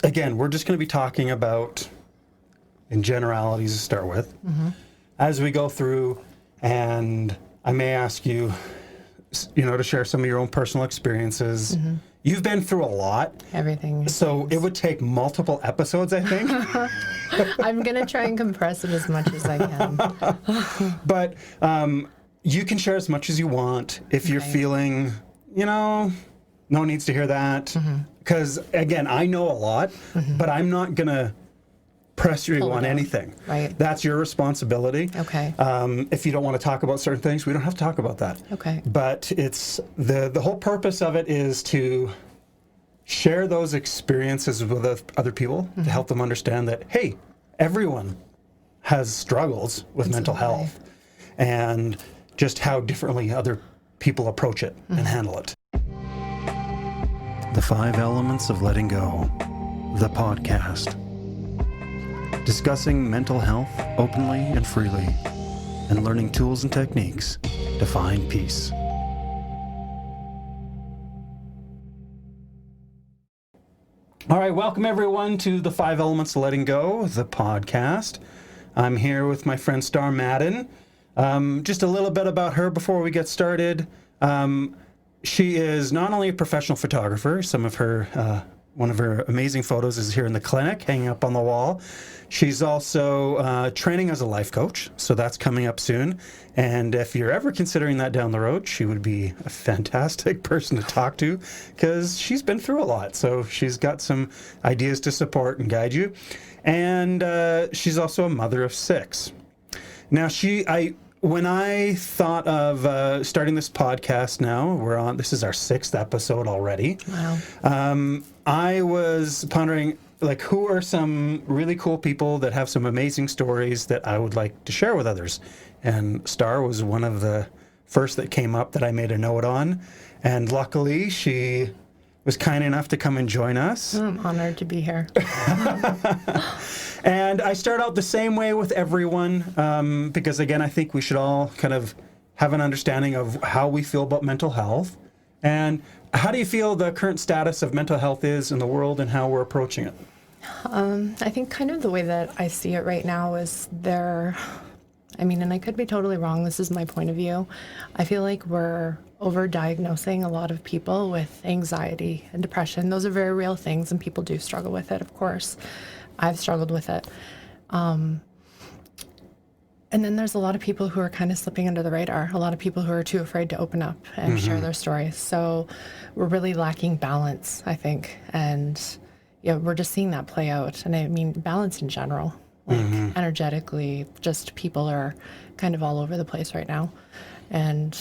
again, we're just going to be talking about in generalities to start with. As we go through, and I may ask you, to share some of your own personal experiences. You've been through a lot. Everything. So it would take multiple episodes, I think. I'm going to try and compress it as much as I can. But you can share as much as you want. If you're feeling, no needs to hear that. Because, again, I know a lot, but I'm not going to press you on anything. Right. That's your responsibility. Okay. If you don't want to talk about certain things, we don't have to talk about that. Okay. But it's the whole purpose of it is to share those experiences with other people to help them understand that, hey, everyone has struggles with mental health and just how differently other people approach it and handle it. The 5 Elements of Letting Go, the podcast. Discussing mental health openly and freely, and learning tools and techniques to find peace. All right, welcome everyone to the 5 Elements of Letting Go, the podcast. I'm here with my friend Star Madden. Just a little bit about her before we get started. She is not only a professional photographer, one of her amazing photos is here in the clinic, hanging up on the wall. She's also training as a life coach, so that's coming up soon. And if you're ever considering that down the road, she would be a fantastic person to talk to because she's been through a lot. So she's got some ideas to support and guide you. And she's also a mother of 6. Now, when I thought of starting this podcast now, this is our 6th episode already. Wow. I was pondering, who are some really cool people that have some amazing stories that I would like to share with others? And Star was one of the first that came up that I made a note on. And luckily, she was kind enough to come and join us. I'm honored to be here. And I start out the same way with everyone because, again, I think we should all kind of have an understanding of how we feel about mental health. And how do you feel the current status of mental health is in the world and how we're approaching it? I think kind of the way that I see it right now is and I could be totally wrong, this is my point of view. I feel like we're over-diagnosing a lot of people with anxiety and depression. Those are very real things, and people do struggle with it, of course. I've struggled with it. And then there's a lot of people who are kind of slipping under the radar, a lot of people who are too afraid to open up and share their stories. So we're really lacking balance, I think. And we're just seeing that play out. And I mean, balance in general, energetically, just people are kind of all over the place right now. And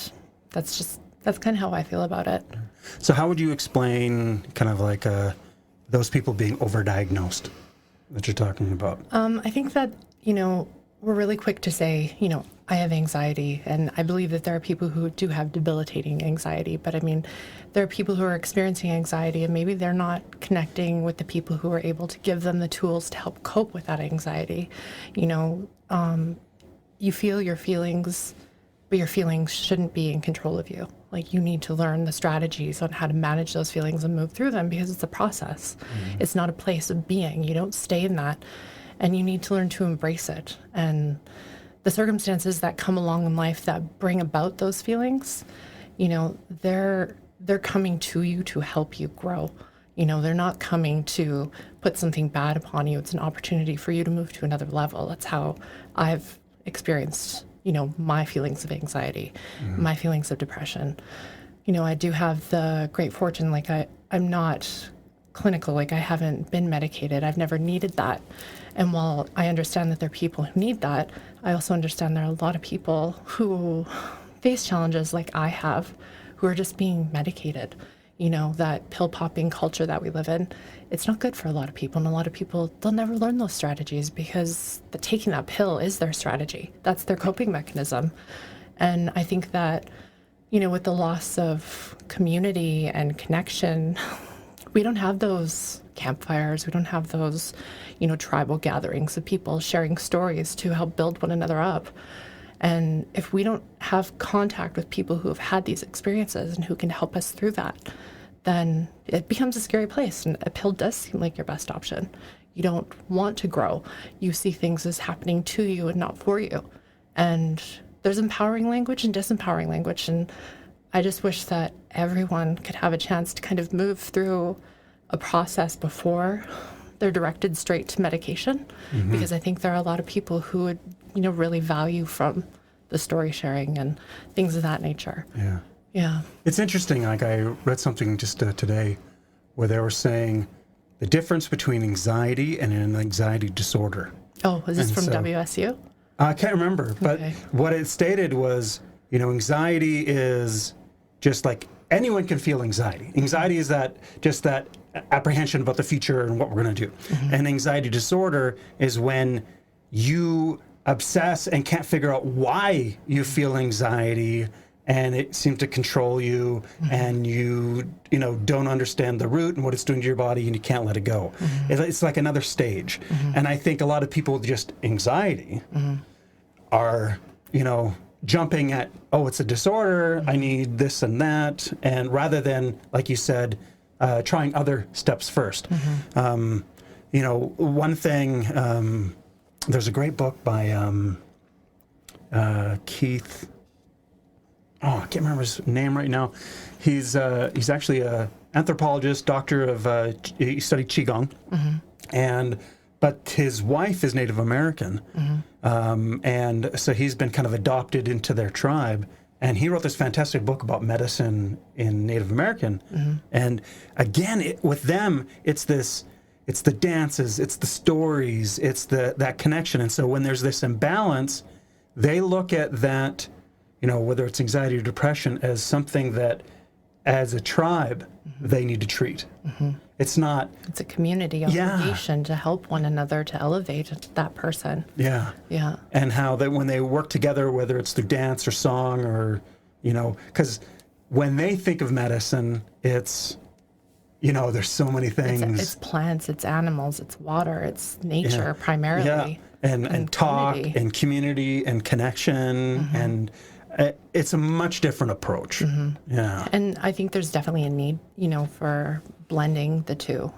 that's kind of how I feel about it. So how would you explain kind of those people being overdiagnosed that you're talking about? I think that, we're really quick to say, I have anxiety, and I believe that there are people who do have debilitating anxiety, but there are people who are experiencing anxiety and maybe they're not connecting with the people who are able to give them the tools to help cope with that anxiety. You feel your feelings, but your feelings shouldn't be in control of you. You need to learn the strategies on how to manage those feelings and move through them because it's a process. It's not a place of being. You don't stay in that. And you need to learn to embrace it. And the circumstances that come along in life that bring about those feelings, they're coming to you to help you grow. They're not coming to put something bad upon you. It's an opportunity for you to move to another level. That's how I've experienced, my feelings of anxiety, my feelings of depression. I do have the great fortune, I'm not clinical, I haven't been medicated. I've never needed that. And while I understand that there are people who need that, I also understand there are a lot of people who face challenges like I have, who are just being medicated. That pill popping culture that we live in, it's not good for a lot of people. And a lot of people, they'll never learn those strategies because taking that pill is their strategy. That's their coping mechanism. And I think that, with the loss of community and connection, we don't have those campfires. We don't have those, tribal gatherings of people sharing stories to help build one another up. And if we don't have contact with people who have had these experiences and who can help us through that, then it becomes a scary place. And a pill does seem like your best option. You don't want to grow. You see things as happening to you and not for you. And there's empowering language and disempowering language. And I just wish that everyone could have a chance to kind of move through a process before they're directed straight to medication, because I think there are a lot of people who would, really value from the story sharing and things of that nature. Yeah. Yeah. It's interesting. Like, I read something just today where they were saying the difference between anxiety and an anxiety disorder. Oh, is this And from so- WSU? I can't remember, but Okay. what it stated was, anxiety is just like anyone can feel anxiety. Anxiety is that apprehension about the future and what we're going to do. And anxiety disorder is when you obsess and can't figure out why you feel anxiety, and it seems to control you, and you don't understand the root and what it's doing to your body, and you can't let it go. It's like another stage. And I think a lot of people with just anxiety are, jumping at, oh, it's a disorder, I need this and that, and rather than, like you said, trying other steps first. One thing, there's a great book by Keith. Oh, I can't remember his name right now. He's actually a anthropologist, doctor of he studied qigong, but his wife is Native American, and so he's been kind of adopted into their tribe. And he wrote this fantastic book about medicine in Native American. And again, with them, it's the dances, it's the stories, it's that connection. And so when there's this imbalance, they look at that, whether it's anxiety or depression, as something that, as a tribe, they need to treat. It's not... It's a community obligation to help one another to elevate that person. Yeah. Yeah. And how that when they work together, whether it's through dance or song or, because when they think of medicine, it's, there's so many things. It's plants, it's animals, it's water, it's nature primarily. Yeah. And talk community. and community and connection. And it's a much different approach. Yeah. And I think there's definitely a need, for blending the two,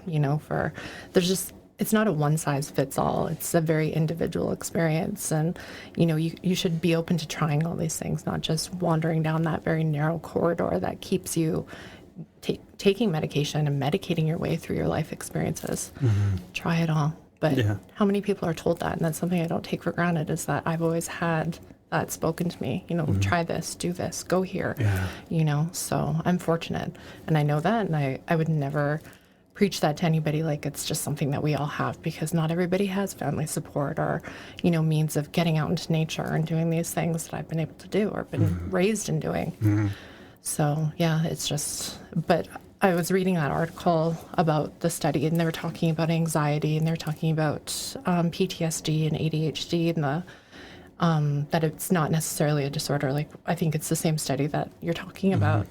it's not a one size fits all. It's a very individual experience. And, you should be open to trying all these things, not just wandering down that very narrow corridor that keeps you taking medication and medicating your way through your life experiences. Try it all. But how many people are told that? And that's something I don't take for granted, is that I've always had that spoken to me, try this, do this, go here, so I'm fortunate. And I know that, and I would never preach that to anybody like it's just something that we all have, because not everybody has family support or, means of getting out into nature and doing these things that I've been able to do or been raised in doing. So, yeah, it's just, but I was reading that article about the study, and they were talking about anxiety, and they were talking about PTSD and ADHD, and that it's not necessarily a disorder. Like, I think it's the same study that you're talking about.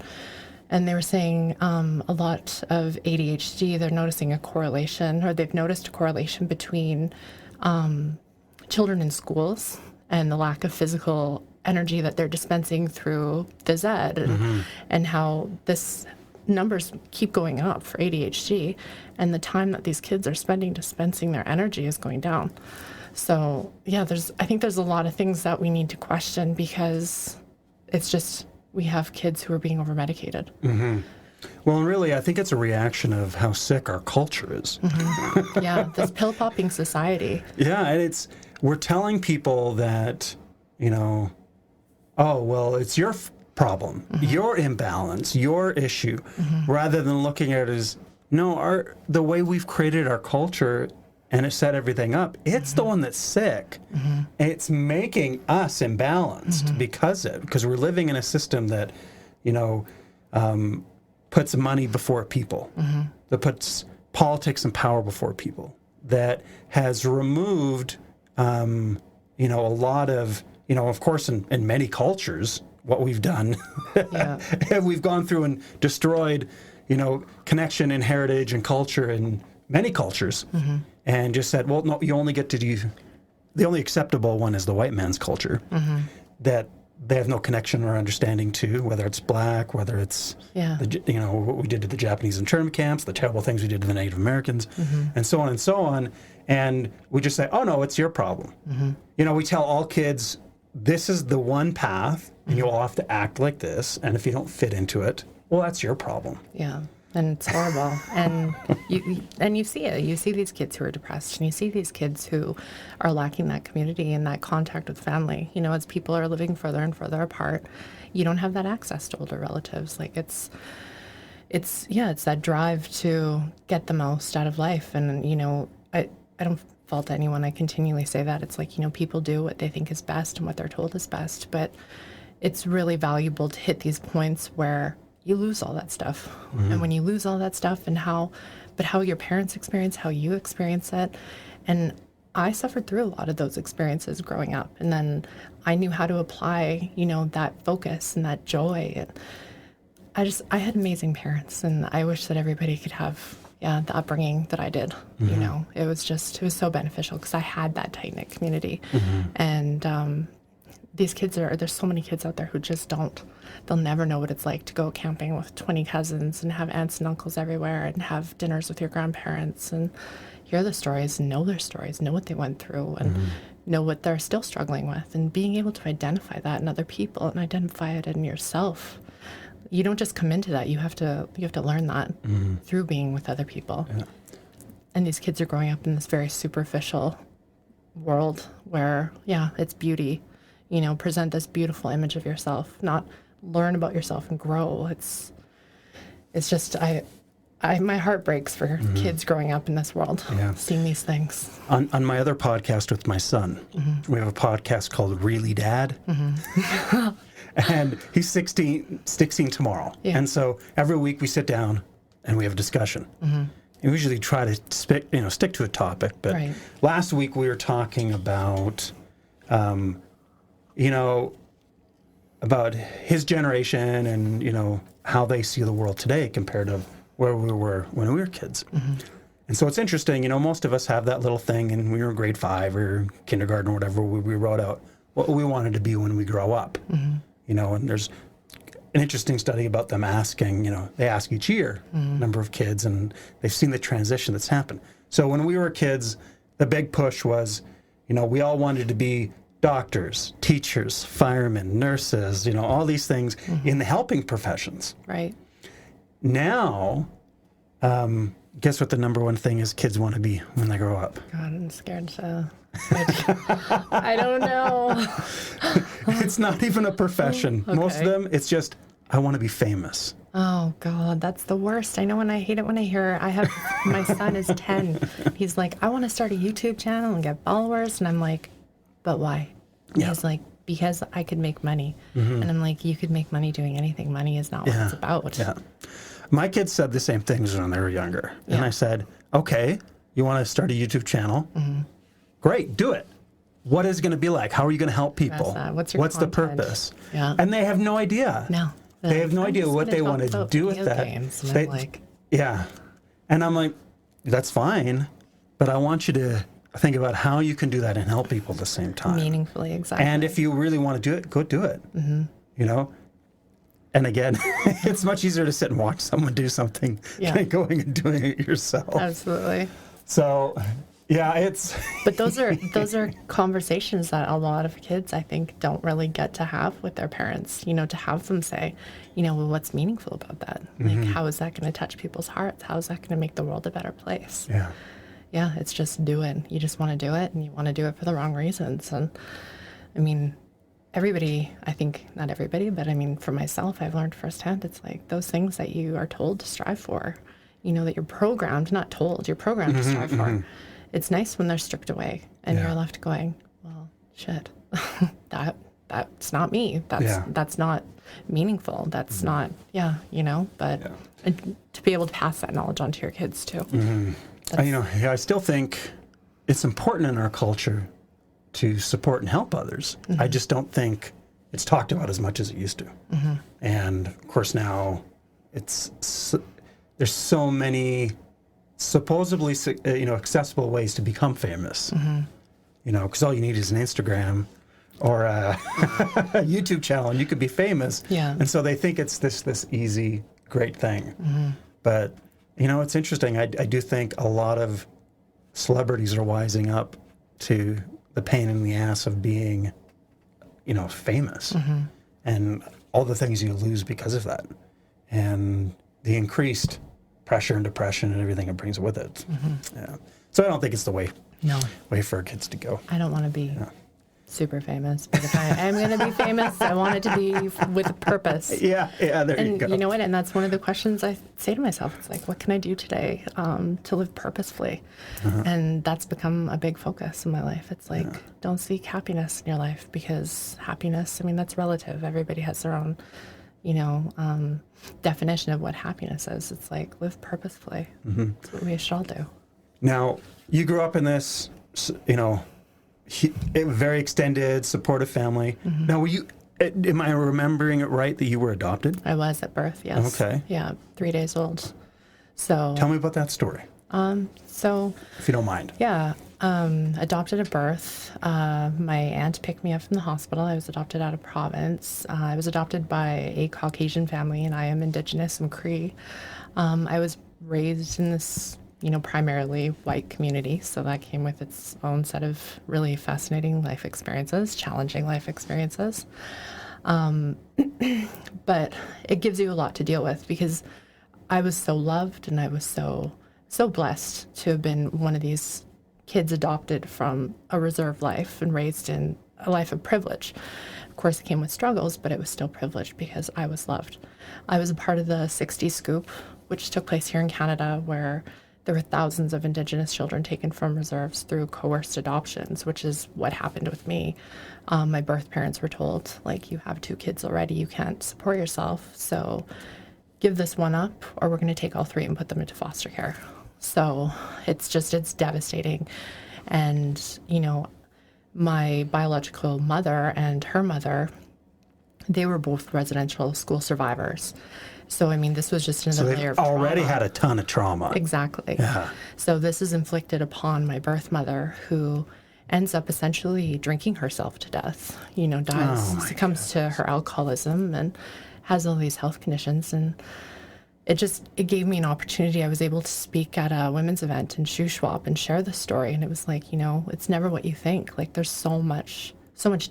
And they were saying a lot of ADHD, they're noticing a correlation, or they've noticed a correlation between children in schools and the lack of physical energy that they're dispensing through phys ed, and how this numbers keep going up for ADHD, and the time that these kids are spending dispensing their energy is going down. So, yeah, I think there's a lot of things that we need to question, because it's just, we have kids who are being over-medicated. Well, really, I think it's a reaction of how sick our culture is. Yeah, this pill-popping society. Yeah, and we're telling people that, oh, well, it's your problem, your imbalance, your issue, rather than looking at it as, no, the way we've created our culture and it set everything up, it's the one that's sick. It's making us imbalanced because we're living in a system that, puts money before people, that puts politics and power before people, that has removed, a lot of, of course, in many cultures, what we've done, we've gone through and destroyed, connection and heritage and culture in many cultures, and just said, well, no, you only get to do, the only acceptable one is the white man's culture, that they have no connection or understanding to, whether it's black, whether it's, what we did to the Japanese internment camps, the terrible things we did to the Native Americans, and so on and so on. And we just say, oh, no, it's your problem. We tell all kids, this is the one path, and you all have to act like this. And if you don't fit into it, well, that's your problem. Yeah. And it's horrible. And you see it. You see these kids who are depressed, and you see these kids who are lacking that community and that contact with family. As people are living further and further apart, you don't have that access to older relatives. Like it's that drive to get the most out of life. And, I don't fault anyone. I continually say that. It's like, people do what they think is best and what they're told is best. But it's really valuable to hit these points where you lose all that stuff. And when you lose all that stuff and how your parents experience, how you experience it. And I suffered through a lot of those experiences growing up. And then I knew how to apply, that focus and that joy. And I had amazing parents, and I wish that everybody could have, the upbringing that I did. It was so beneficial because I had that tight-knit community. And these kids there's so many kids out there who just they'll never know what it's like to go camping with 20 cousins and have aunts and uncles everywhere and have dinners with your grandparents and hear the stories, know their stories, know what they went through, and know what they're still struggling with, and being able to identify that in other people and identify it in yourself. You don't just come into that. You have to learn that through being with other people. Yeah. And these kids are growing up in this very superficial world where, it's beauty. Present this beautiful image of yourself, not learn about yourself and grow. It's just, my heart breaks for kids growing up in this world, seeing these things. On my other podcast with my son, we have a podcast called Really Dad. And he's 16 tomorrow. Yeah. And so every week we sit down and we have a discussion. And we usually try to stick to a topic. But last week we were talking about about his generation and, how they see the world today compared to where we were when we were kids. And so it's interesting, most of us have that little thing, and we were in grade 5 or kindergarten or whatever, we wrote out what we wanted to be when we grow up. And there's an interesting study about them asking, they ask each year, number of kids, and they've seen the transition that's happened. So when we were kids, the big push was, we all wanted to be doctors, teachers, firemen, nurses, all these things in the helping professions. Right. Now, guess what the number one thing is kids want to be when they grow up? God, I'm scared to... I don't know. It's not even a profession. Okay. Most of them, it's just, I want to be famous. Oh, God, that's the worst. I know, when I hate it when I hear, my son is 10. He's like, I want to start a YouTube channel and get followers. And I'm like, but why? Yeah. He's like, because I could make money. And I'm like, you could make money doing anything. Money is not what it's about. Yeah. My kids said the same things when they were younger. And I said, okay, you want to start a YouTube channel? Great, do it. What is it going to be like? How are you going to help people? What's the purpose? Yeah. And they have no idea. No. They have no idea what they want to do with that. And I'm like, that's fine, but I want you to think about how you can do that and help people at the same time. Meaningfully, exactly. And if you really want to do it, go do it. And again, it's much easier to sit and watch someone do something than going and doing it yourself. Absolutely. So, it's... But those are conversations that a lot of kids, I think, don't really get to have with their parents, to have them say, well, what's meaningful about that? Like, how is that going to touch people's hearts? How is that going to make the world a better place? Yeah. Yeah, it's just do it. You just want to do it, and you want to do it for the wrong reasons. And, I mean, everybody, I think, not everybody, but I mean, for myself, I've learned firsthand, it's like those things that you are told to strive for, that you're programmed, not told, you're programmed to strive for. It's nice when they're stripped away and you're left going, well, shit, that's not me. That's not meaningful. That's not, but and to be able to pass that knowledge on to your kids too. I still think it's important in our culture to support and help others. I just don't think it's talked about as much as it used to. And of course now there's so many supposedly accessible ways to become famous. Because all you need is an Instagram or a YouTube channel, and you could be famous. Yeah. And so they think it's this easy, great thing. But, it's interesting. I do think a lot of celebrities are wising up to the pain in the ass of being, famous. And all the things you lose because of that. And the increased pressure and depression and everything it brings with it. Yeah. So I don't think it's the way for kids to go. I don't want to be super famous, but if I am going to be famous, I want it to be with a purpose. Yeah, there you go. And you know what? And that's one of the questions I say to myself. It's like, what can I do today to live purposefully? And that's become a big focus in my life. It's like, don't seek happiness in your life, because happiness, that's relative. Everybody has their own, definition of what happiness is. It's like, live purposefully. That's what we should all do. Now, you grew up in this, very extended, supportive family. Now, were you? Am I remembering it right that you were adopted? I was at birth, yes. Okay. Yeah, 3 days old. So. Tell me about that story. So. If you don't mind. Yeah, adopted at birth. My aunt picked me up from the hospital. I was adopted out of province. I was adopted by a Caucasian family, and I am Indigenous and Cree. I was raised in this primarily white community. So that came with its own set of really fascinating life experiences, challenging life experiences. But it gives you a lot to deal with, because I was so loved, and I was so blessed to have been one of these kids adopted from a reserved life and raised in a life of privilege. Of course, it came with struggles, but it was still privileged because I was loved. I was a part of the 60 Scoop, which took place here in Canada, where there were thousands of Indigenous children taken from reserves through coerced adoptions, which is what happened with me. My birth parents were told, like, you have 2 kids already, you can't support yourself, so give this one up, or we're going to take all 3 and put them into foster care. So it's devastating. And, my biological mother and her mother, they were both residential school survivors. So, this was just another layer of trauma. Already had a ton of trauma. Exactly. Yeah. So this is inflicted upon my birth mother, who ends up essentially drinking herself to death, succumbs to her alcoholism and has all these health conditions. And it gave me an opportunity. I was able to speak at a women's event in Shuswap and share the story. And it was like, it's never what you think. Like, there's so much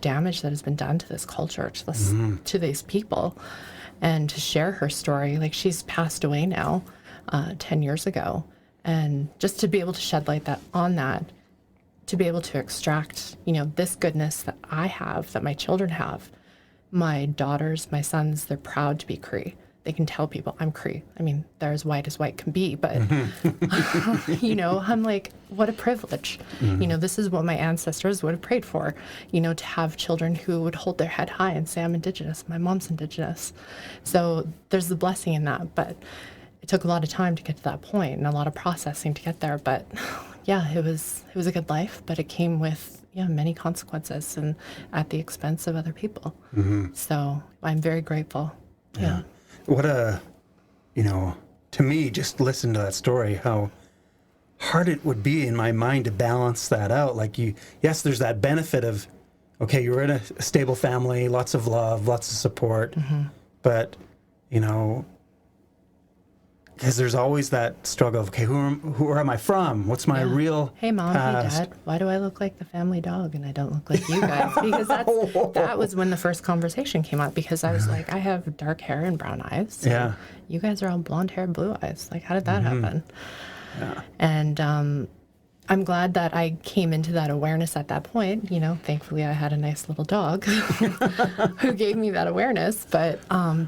damage that has been done to this culture, to these people. And to share her story, like, she's passed away now 10 years ago. And just to be able to shed light on that, to be able to extract, this goodness that I have, that my children have. My daughters, my sons, they're proud to be Cree. They can tell people, I'm Cree. They're as white can be, but, I'm like, what a privilege. This is what my ancestors would have prayed for, to have children who would hold their head high and say, I'm Indigenous, my mom's Indigenous. So there's the blessing in that, but it took a lot of time to get to that point and a lot of processing to get there. But yeah, it was a good life, but it came with many consequences and at the expense of other people. So I'm very grateful. Yeah. What to me, just listen to that story, how hard it would be in my mind to balance that out. Like, yes, there's that benefit of, okay, you're in a stable family, lots of love, lots of support, but, because there's always that struggle of, okay, who am I from? What's my real Hey, Mom, past? Hey, Dad, why do I look like the family dog and I don't look like you guys? Because that was when the first conversation came up, because I was like, I have dark hair and brown eyes. So Yeah. You guys are all blonde hair and blue eyes. Like, how did that happen? Yeah. And I'm glad that I came into that awareness at that point. Thankfully I had a nice little dog who gave me that awareness. But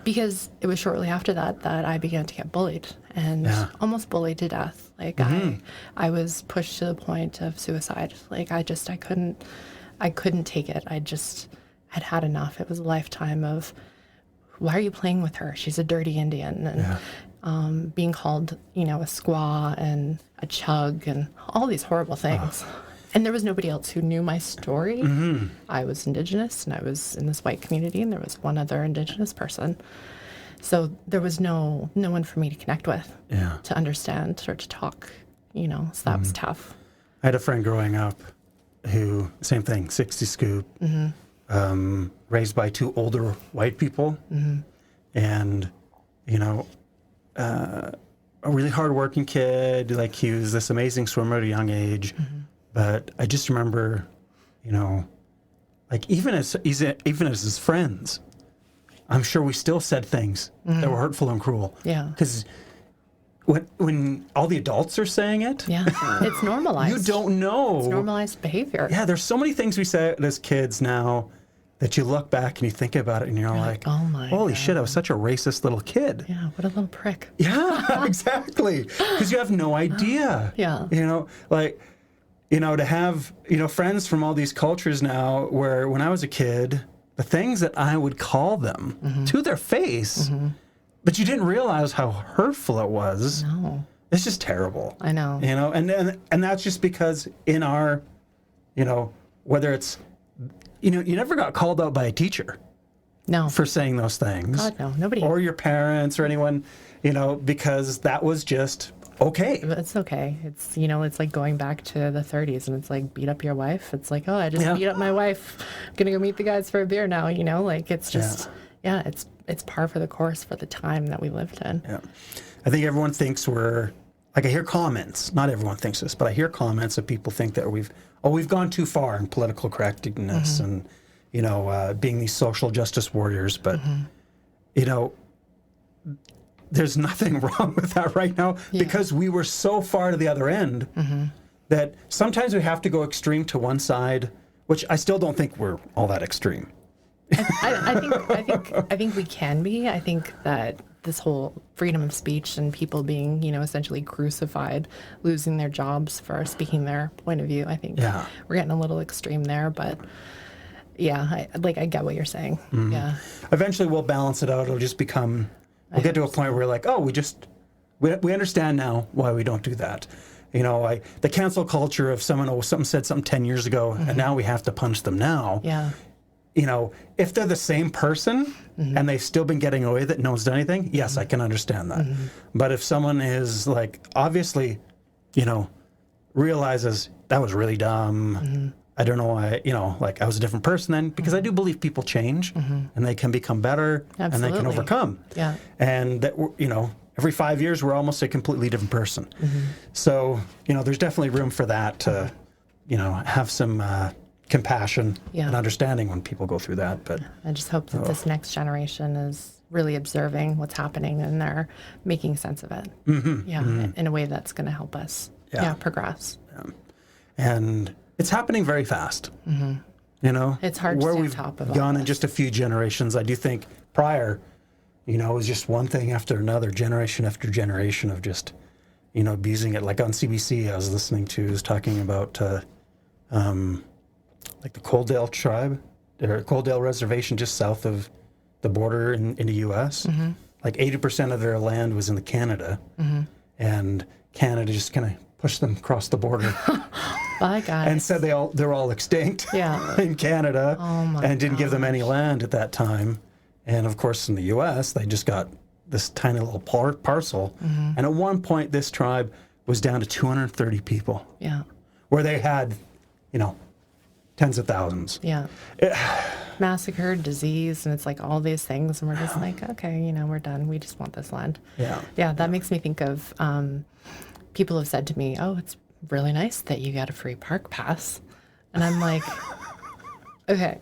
because it was shortly after that I began to get bullied and almost bullied to death. Like, I was pushed to the point of suicide. Like, I couldn't take it. I just had enough. It was a lifetime of, why are you playing with her? She's a dirty Indian. And being called, a squaw and a chug and all these horrible things. And there was nobody else who knew my story. I was Indigenous and I was in this white community, and there was one other Indigenous person. So there was no one for me to connect with, to understand or to talk, so that was tough. I had a friend growing up who, same thing, 60 Scoop, raised by two older white people, and a really hardworking kid. Like, he was this amazing swimmer at a young age, but I just remember, like, even as his friends, I'm sure we still said things that were hurtful and cruel. Yeah. Because when all the adults are saying it, Yeah, it's normalized. you don't know. It's normalized behavior. Yeah, there's so many things we say as kids now that you look back and you think about it and you're like, oh my holy God. shit, I was such a racist little kid. Yeah, what a little prick. Yeah, exactly. Because you have no idea. Yeah. To have, friends from all these cultures now, where when I was a kid, the things that I would call them to their face, but you didn't realize how hurtful it was. No. It's just terrible. I know. And that's just because in our, whether it's, you never got called out by a teacher No. for saying those things. God, no. Nobody. Or your parents or anyone, because that was just okay. It's okay. It's, it's like going back to the 30s and it's like, beat up your wife. It's like, oh, I just beat up my wife. I'm going to go meet the guys for a beer now, like it's just, it's par for the course for the time that we lived in. Yeah. I think everyone thinks we're, like, I hear comments, not everyone thinks this, but I hear comments that people think that we've gone too far in political correctness and, being these social justice warriors. But, there's nothing wrong with that right now because we were so far to the other end that sometimes we have to go extreme to one side, which I still don't think we're all that extreme. I think we can be. I think that this whole freedom of speech and people being, essentially crucified, losing their jobs for speaking their point of view. I think we're getting a little extreme there, but I get what you're saying. Yeah. Eventually we'll balance it out. It'll just become, we'll get to a point where we're like, oh, we understand now why we don't do that. The cancel culture of someone said something 10 years ago and now we have to punch them now. Yeah. If they're the same person and they've still been getting away that no one's done anything, yes, I can understand that. But if someone is like, obviously, realizes that was really dumb, I don't know why, I was a different person then, because I do believe people change and they can become better and they can overcome. Yeah. And that, every 5 years, we're almost a completely different person. So, there's definitely room for that to, have some compassion and understanding when people go through that. But I just hope that this next generation is really observing what's happening and they're making sense of it. In a way that's going to help us progress. And it's happening very fast. It's hard to where stay on we've top of all gone in this. just a few generations. I do think prior, it was just one thing after another, generation after generation of just, abusing it. Like on CBC, I was listening to, was talking about like the Coaldale tribe, or Coaldale Reservation just south of the border in the U.S. Like 80% of their land was in Canada, and Canada just kind of pushed them across the border. Bye, guys. And said they're all extinct in Canada, and didn't give them any land at that time. And of course, in the U.S., they just got this tiny little parcel. And at one point, this tribe was down to 230 people. Yeah. Where they had, tens of thousands. Yeah. Massacred, disease, and it's like all these things. And we're just like, okay, we're done. We just want this land. Yeah. Yeah, that makes me think of people have said to me, oh, it's really nice that you got a free park pass. And I'm like, okay,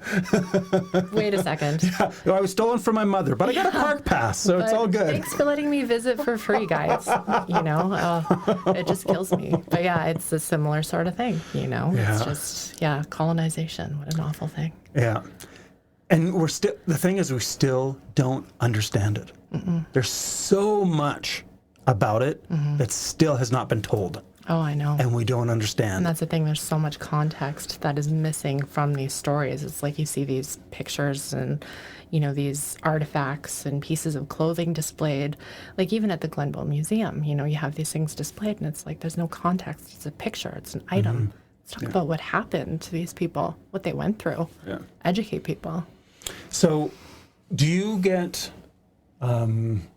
wait a second. I was stolen from my mother, but I got a park pass, so it's all good. Thanks for letting me visit for free, guys. It just kills me. But yeah, it's a similar sort of thing, It's just, colonization. What an awful thing. Yeah. And the thing is, we still don't understand it. There's so much about it that still has not been told. Oh, I know. And we don't understand. And that's the thing. There's so much context that is missing from these stories. It's like you see these pictures and, these artifacts and pieces of clothing displayed. Like even at the Glenville Museum, you have these things displayed and it's like there's no context. It's a picture. It's an item. Let's talk about what happened to these people, what they went through. Yeah. Educate people. So do you get, when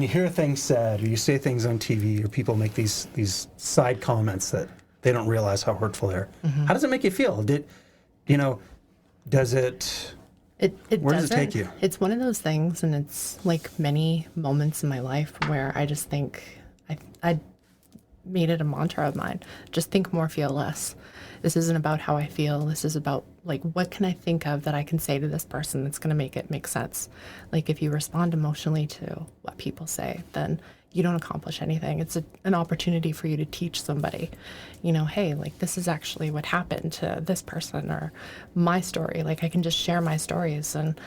you hear things said, or you say things on TV, or people make these side comments that they don't realize how hurtful they are, how does it make you feel? you know, does it... Where does it take you? It's one of those things, and it's like many moments in my life where I just think I made it a mantra of mine. Just think more, feel less. This isn't about how I feel. This is about, like, what can I think of that I can say to this person that's going to make it make sense? Like, if you respond emotionally to what people say, then you don't accomplish anything. It's an opportunity for you to teach somebody, you know, hey, like, this is actually what happened to this person, or my story. Like, I can just share my stories. And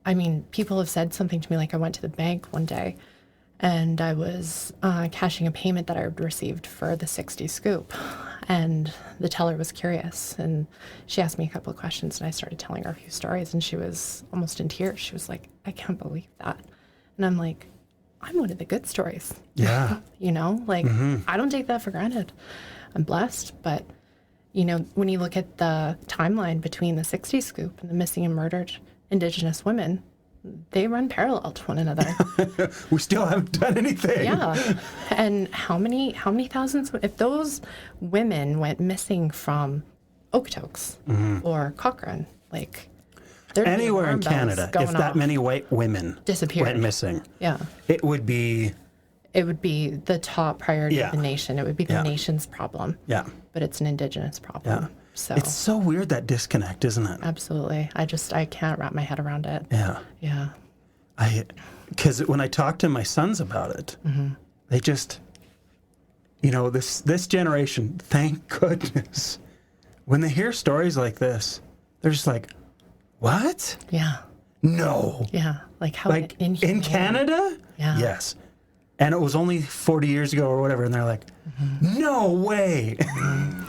I mean, people have said something to me, like, I went to the bank one day and I was cashing a payment that I had received for the 60 scoop. And the teller was curious, and she asked me a couple of questions, and I started telling her a few stories, and she was almost in tears. She was like, I can't believe that. And I'm like, I'm one of the good stories. Yeah. You know, like, I don't take that for granted. I'm blessed, but, you know, when you look at the timeline between the 60 scoop and the missing and murdered Indigenous women, they run parallel to one another. We still haven't done anything. Yeah. And how many thousands, if those women went missing from Okotoks or Cochrane, like, anywhere in Canada, if that many white women went missing, it would be the top priority of the nation. It would be the nation's problem. Yeah. But it's an Indigenous problem. Yeah. So it's so weird, that disconnect, isn't it? Absolutely. I can't wrap my head around it. Yeah. Yeah. Because when I talk to my sons about it, they just, you know, this generation, thank goodness, when they hear stories like this, they're just like, what? Yeah. No. Yeah. Like, how like in Canada? Yeah. Yes. And it was only 40 years ago or whatever, and they're like, no way.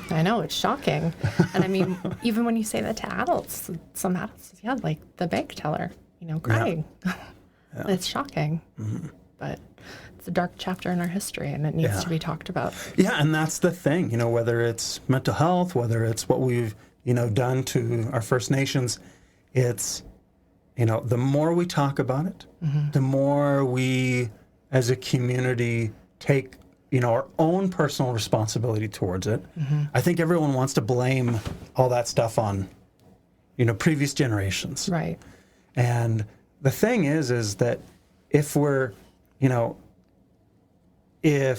I know, it's shocking. And I mean, even when you say that to adults, some adults, like the bank teller, you know, crying. Yeah. It's shocking. But it's a dark chapter in our history, and it needs to be talked about. Yeah, and that's the thing, you know, whether it's mental health, whether it's what we've, you know, done to our First Nations, it's, you know, the more we talk about it, the more we, as a community, take, you know, our own personal responsibility towards it. I think everyone wants to blame all that stuff on, you know, previous generations. Right. And the thing is that if we're, you know, a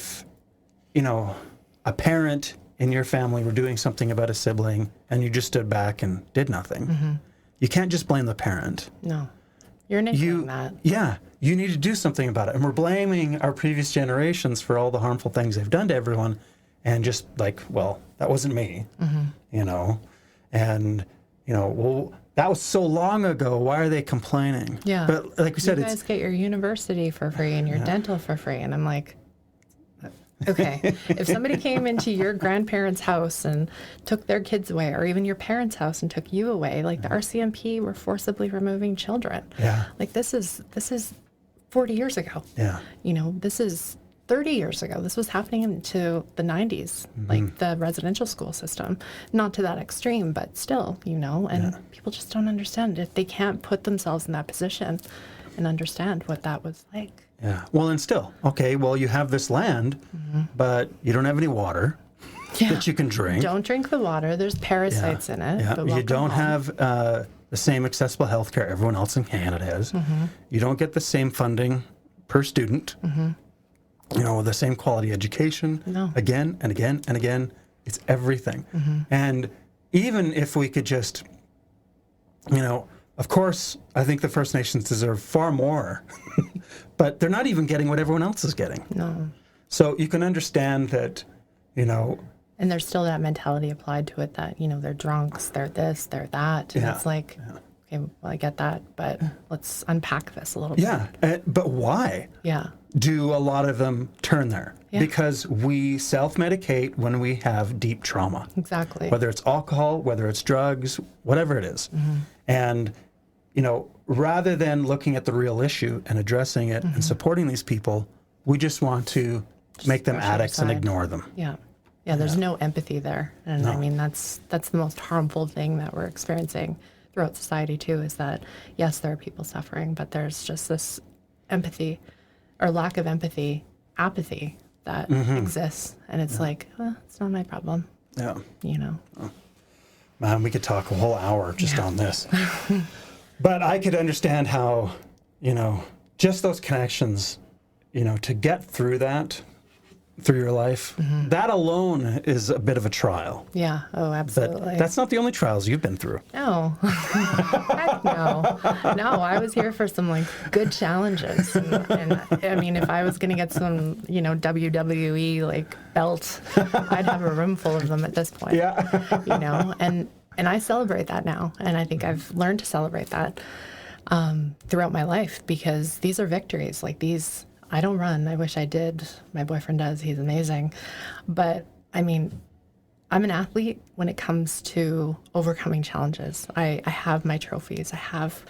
parent in your family were doing something about a sibling and you just stood back and did nothing, you can't just blame the parent. No. You're neglecting that. Yeah. You need to do something about it. And we're blaming our previous generations for all the harmful things they've done to everyone, and just like, well, that wasn't me, you know? And, you know, well, that was so long ago. Why are they complaining? Yeah. But like we said, you guys get your university for free and your dental for free. And I'm like, okay, if somebody came into your grandparents' house and took their kids away, or even your parents' house and took you away, like the RCMP were forcibly removing children. Yeah. Like, this is 40 years ago. Yeah. You know, this is 30 years ago. This was happening into the 90s, like the residential school system. Not to that extreme, but still, you know, and people just don't understand if they can't put themselves in that position and understand what that was like. Yeah. Well, and still, okay, well, you have this land, but you don't have any water that you can drink. Don't drink the water. There's parasites in it. Yeah. But You don't have the same accessible health care everyone else in Canada has. You don't get the same funding per student. You know, the same quality education. No. Again and again and again. It's everything. And even if we could just, you know, of course, I think the First Nations deserve far more, but they're not even getting what everyone else is getting. No. So you can understand that, you know. And there's still that mentality applied to it that, you know, they're drunks, they're this, they're that. And it's like, okay, well, I get that, but let's unpack this a little bit. Yeah, but why? Yeah. Do a lot of them turn there? Yeah. Because we self-medicate when we have deep trauma. Exactly. Whether it's alcohol, whether it's drugs, whatever it is. And, you know, rather than looking at the real issue and addressing it and supporting these people, we just want to make them addicts and ignore them. Yeah. Yeah, there's no empathy there. And I mean, that's the most harmful thing that we're experiencing throughout society too, is that, yes, there are people suffering, but there's just this empathy or lack of empathy, apathy that exists. And it's like, well, it's not my problem. Yeah. You know? Man, we could talk a whole hour just on this. But I could understand how, just those connections, to get through that, through your life, that alone is a bit of a trial. Yeah. Oh, absolutely. But that's not the only trials you've been through. No. Heck no. No, I was here for some good challenges. And I mean, if I was going to get some, WWE belt, I'd have a room full of them at this point. Yeah. And I celebrate that now. And I think I've learned to celebrate that throughout my life, because these are victories. These, I don't run. I wish I did. My boyfriend does. He's amazing. But I mean, I'm an athlete when it comes to overcoming challenges. I have my trophies. I have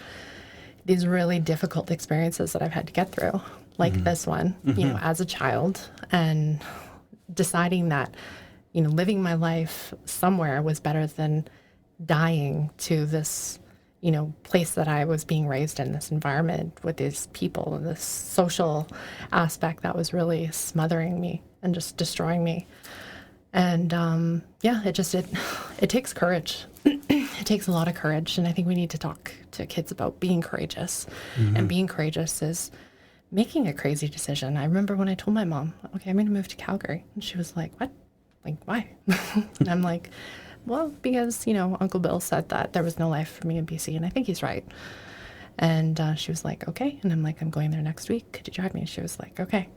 these really difficult experiences that I've had to get through, like this one, as a child, and deciding that, living my life somewhere was better than dying to this, place that I was being raised in, this environment with these people, and this social aspect that was really smothering me and just destroying me. And it takes courage. It takes a lot of courage. And I think we need to talk to kids about being courageous. And being courageous is making a crazy decision. I remember when I told my mom, okay, I'm going to move to Calgary. And she was like, what? Why? And I'm like, well, because, Uncle Bill said that there was no life for me in BC. And I think he's right. And she was like, okay. And I'm like, I'm going there next week. Could you drive me? And she was like, okay.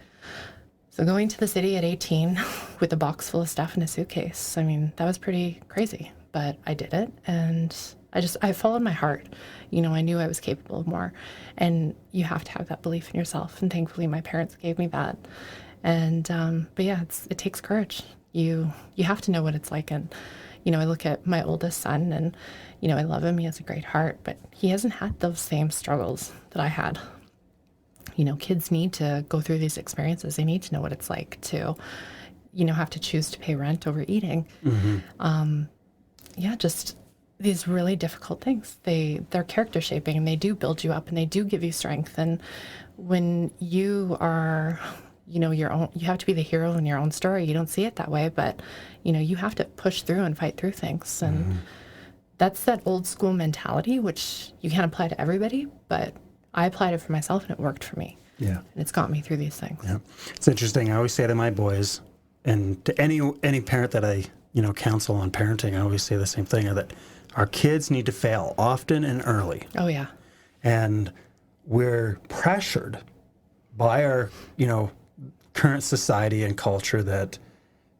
So going to the city at 18 with a box full of stuff in a suitcase, I mean, that was pretty crazy, but I did it. And I followed my heart. I knew I was capable of more. And you have to have that belief in yourself. And thankfully, my parents gave me that. And, but yeah, it takes courage. You have to know what it's like. And, I look at my oldest son and, I love him. He has a great heart, but he hasn't had those same struggles that I had. Kids need to go through these experiences. They need to know what it's like to, have to choose to pay rent over eating. Just these really difficult things. They're character shaping, and they do build you up, and they do give you strength. And when you are, your own, you have to be the hero in your own story. You don't see it that way, but, you have to push through and fight through things. And that's that old school mentality, which you can't apply to everybody, but I applied it for myself, and it worked for me. Yeah. And it's got me through these things. Yeah. It's interesting. I always say to my boys, and to any parent that I, counsel on parenting, I always say the same thing, that our kids need to fail often and early. Oh, yeah. And we're pressured by our, current society and culture that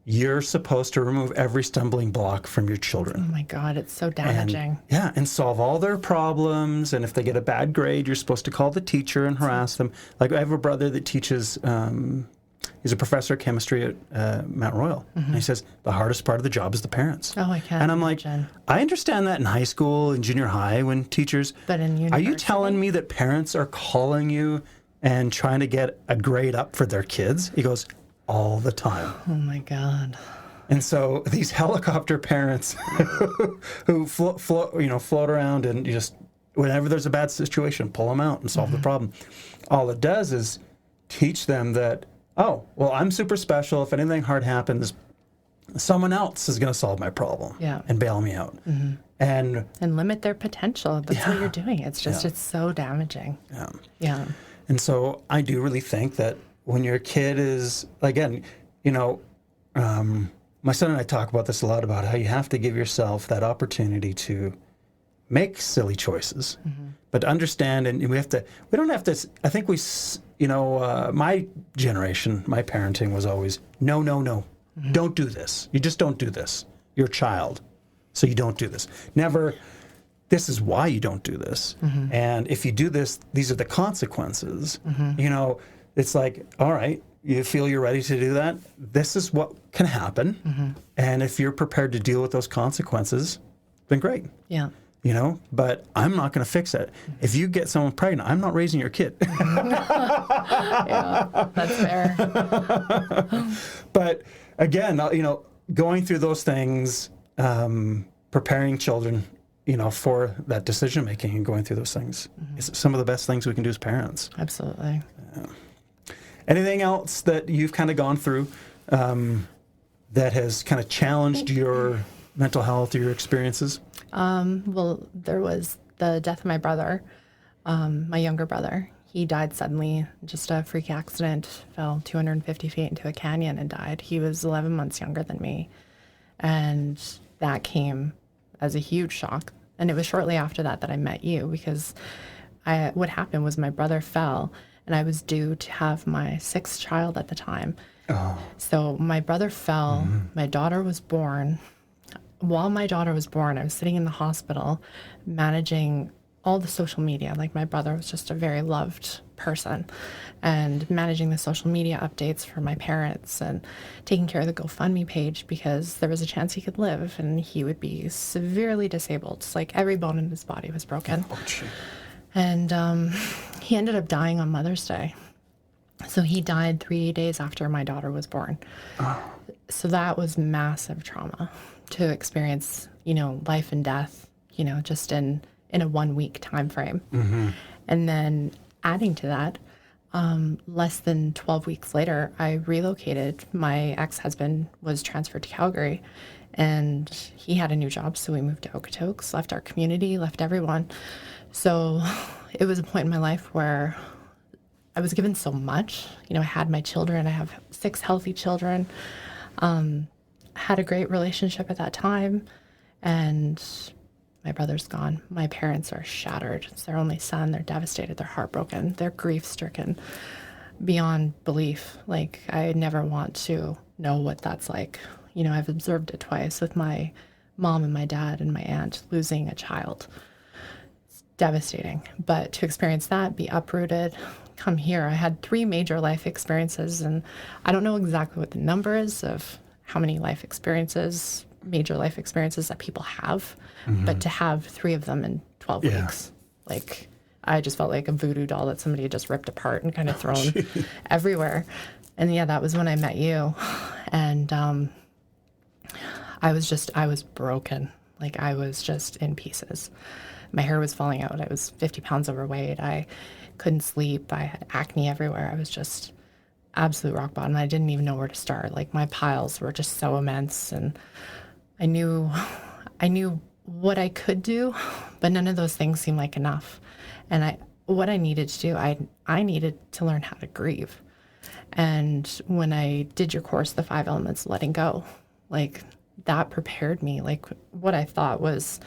you're supposed to remove every stumbling block from your children. Oh my God, it's so damaging. And solve all their problems. And if they get a bad grade, you're supposed to call the teacher and harass them. I have a brother that teaches, he's a professor of chemistry at Mount Royal. And he says, the hardest part of the job is the parents. Oh, I can't And I'm imagine. like, I understand that in high school and junior high when teachers, But in university? are you telling me that parents are calling you and trying to get a grade up for their kids? He goes, all the time. Oh my God. And so these helicopter parents who float around and just, whenever there's a bad situation, pull them out and solve the problem. All it does is teach them that, oh, well, I'm super special. If anything hard happens, someone else is going to solve my problem and bail me out. And limit their potential. That's what you're doing. It's just, it's so damaging. Yeah. And so I do really think that when your kid is, again, my son and I talk about this a lot, about how you have to give yourself that opportunity to make silly choices, but understand, and we don't have to, I think my generation, my parenting was always, no, don't do this. You just don't do this. You're a child, so you don't do this. Never, this is why you don't do this. And if you do this, these are the consequences. It's like, all right, you feel you're ready to do that. This is what can happen. And if you're prepared to deal with those consequences, then great. Yeah. But I'm not going to fix it. If you get someone pregnant, I'm not raising your kid. Yeah, that's fair. But again, going through those things, preparing children, for that decision making and going through those things is some of the best things we can do as parents. Absolutely. Anything else that you've kind of gone through that has kind of challenged your mental health or your experiences? Well, there was the death of my brother, my younger brother. He died suddenly, just a freak accident, fell 250 feet into a canyon and died. He was 11 months younger than me. And that came as a huge shock. And it was shortly after that that I met you, because what happened was my brother fell, and I was due to have my sixth child at the time. Oh. So my brother fell, my daughter was born. While my daughter was born, I was sitting in the hospital managing all the social media. Like, my brother was just a very loved person, and managing the social media updates for my parents and taking care of the GoFundMe page, because there was a chance he could live and he would be severely disabled. It's like every bone in his body was broken. Oh, gee. And he ended up dying on Mother's Day. So he died 3 days after my daughter was born. Oh. So that was massive trauma to experience, life and death, just in a 1 week time frame. And then adding to that, less than 12 weeks later, I relocated. My ex-husband was transferred to Calgary, and he had a new job. So we moved to Okotoks, left our community, left everyone. So it was a point in my life where I was given so much. I had my children. I have 6 healthy children. Had a great relationship at that time, and my brother's gone. My parents are shattered. It's their only son. They're devastated. They're heartbroken. They're grief-stricken beyond belief. Like, I never want to know what that's like. I've observed it twice with my mom and my dad and my aunt losing a child. It's devastating. But to experience that, be uprooted, come here. I had 3 major life experiences, and I don't know exactly what the number is of how many major life experiences that people have, but to have 3 of them in 12 weeks, like, I just felt like a voodoo doll that somebody had just ripped apart and kind of thrown everywhere. And that was when I met you. And I was broken. Like, I was just in pieces. My hair was falling out. I was 50 pounds overweight. I couldn't sleep. I had acne everywhere. I was just absolute rock bottom. I didn't even know where to start. Like, my piles were just so immense, and I knew what I could do, but none of those things seemed like enough. And what I needed to do, I needed to learn how to grieve. And when I did your course, The 5 Elements of Letting Go, like, that prepared me. Like, what I thought was,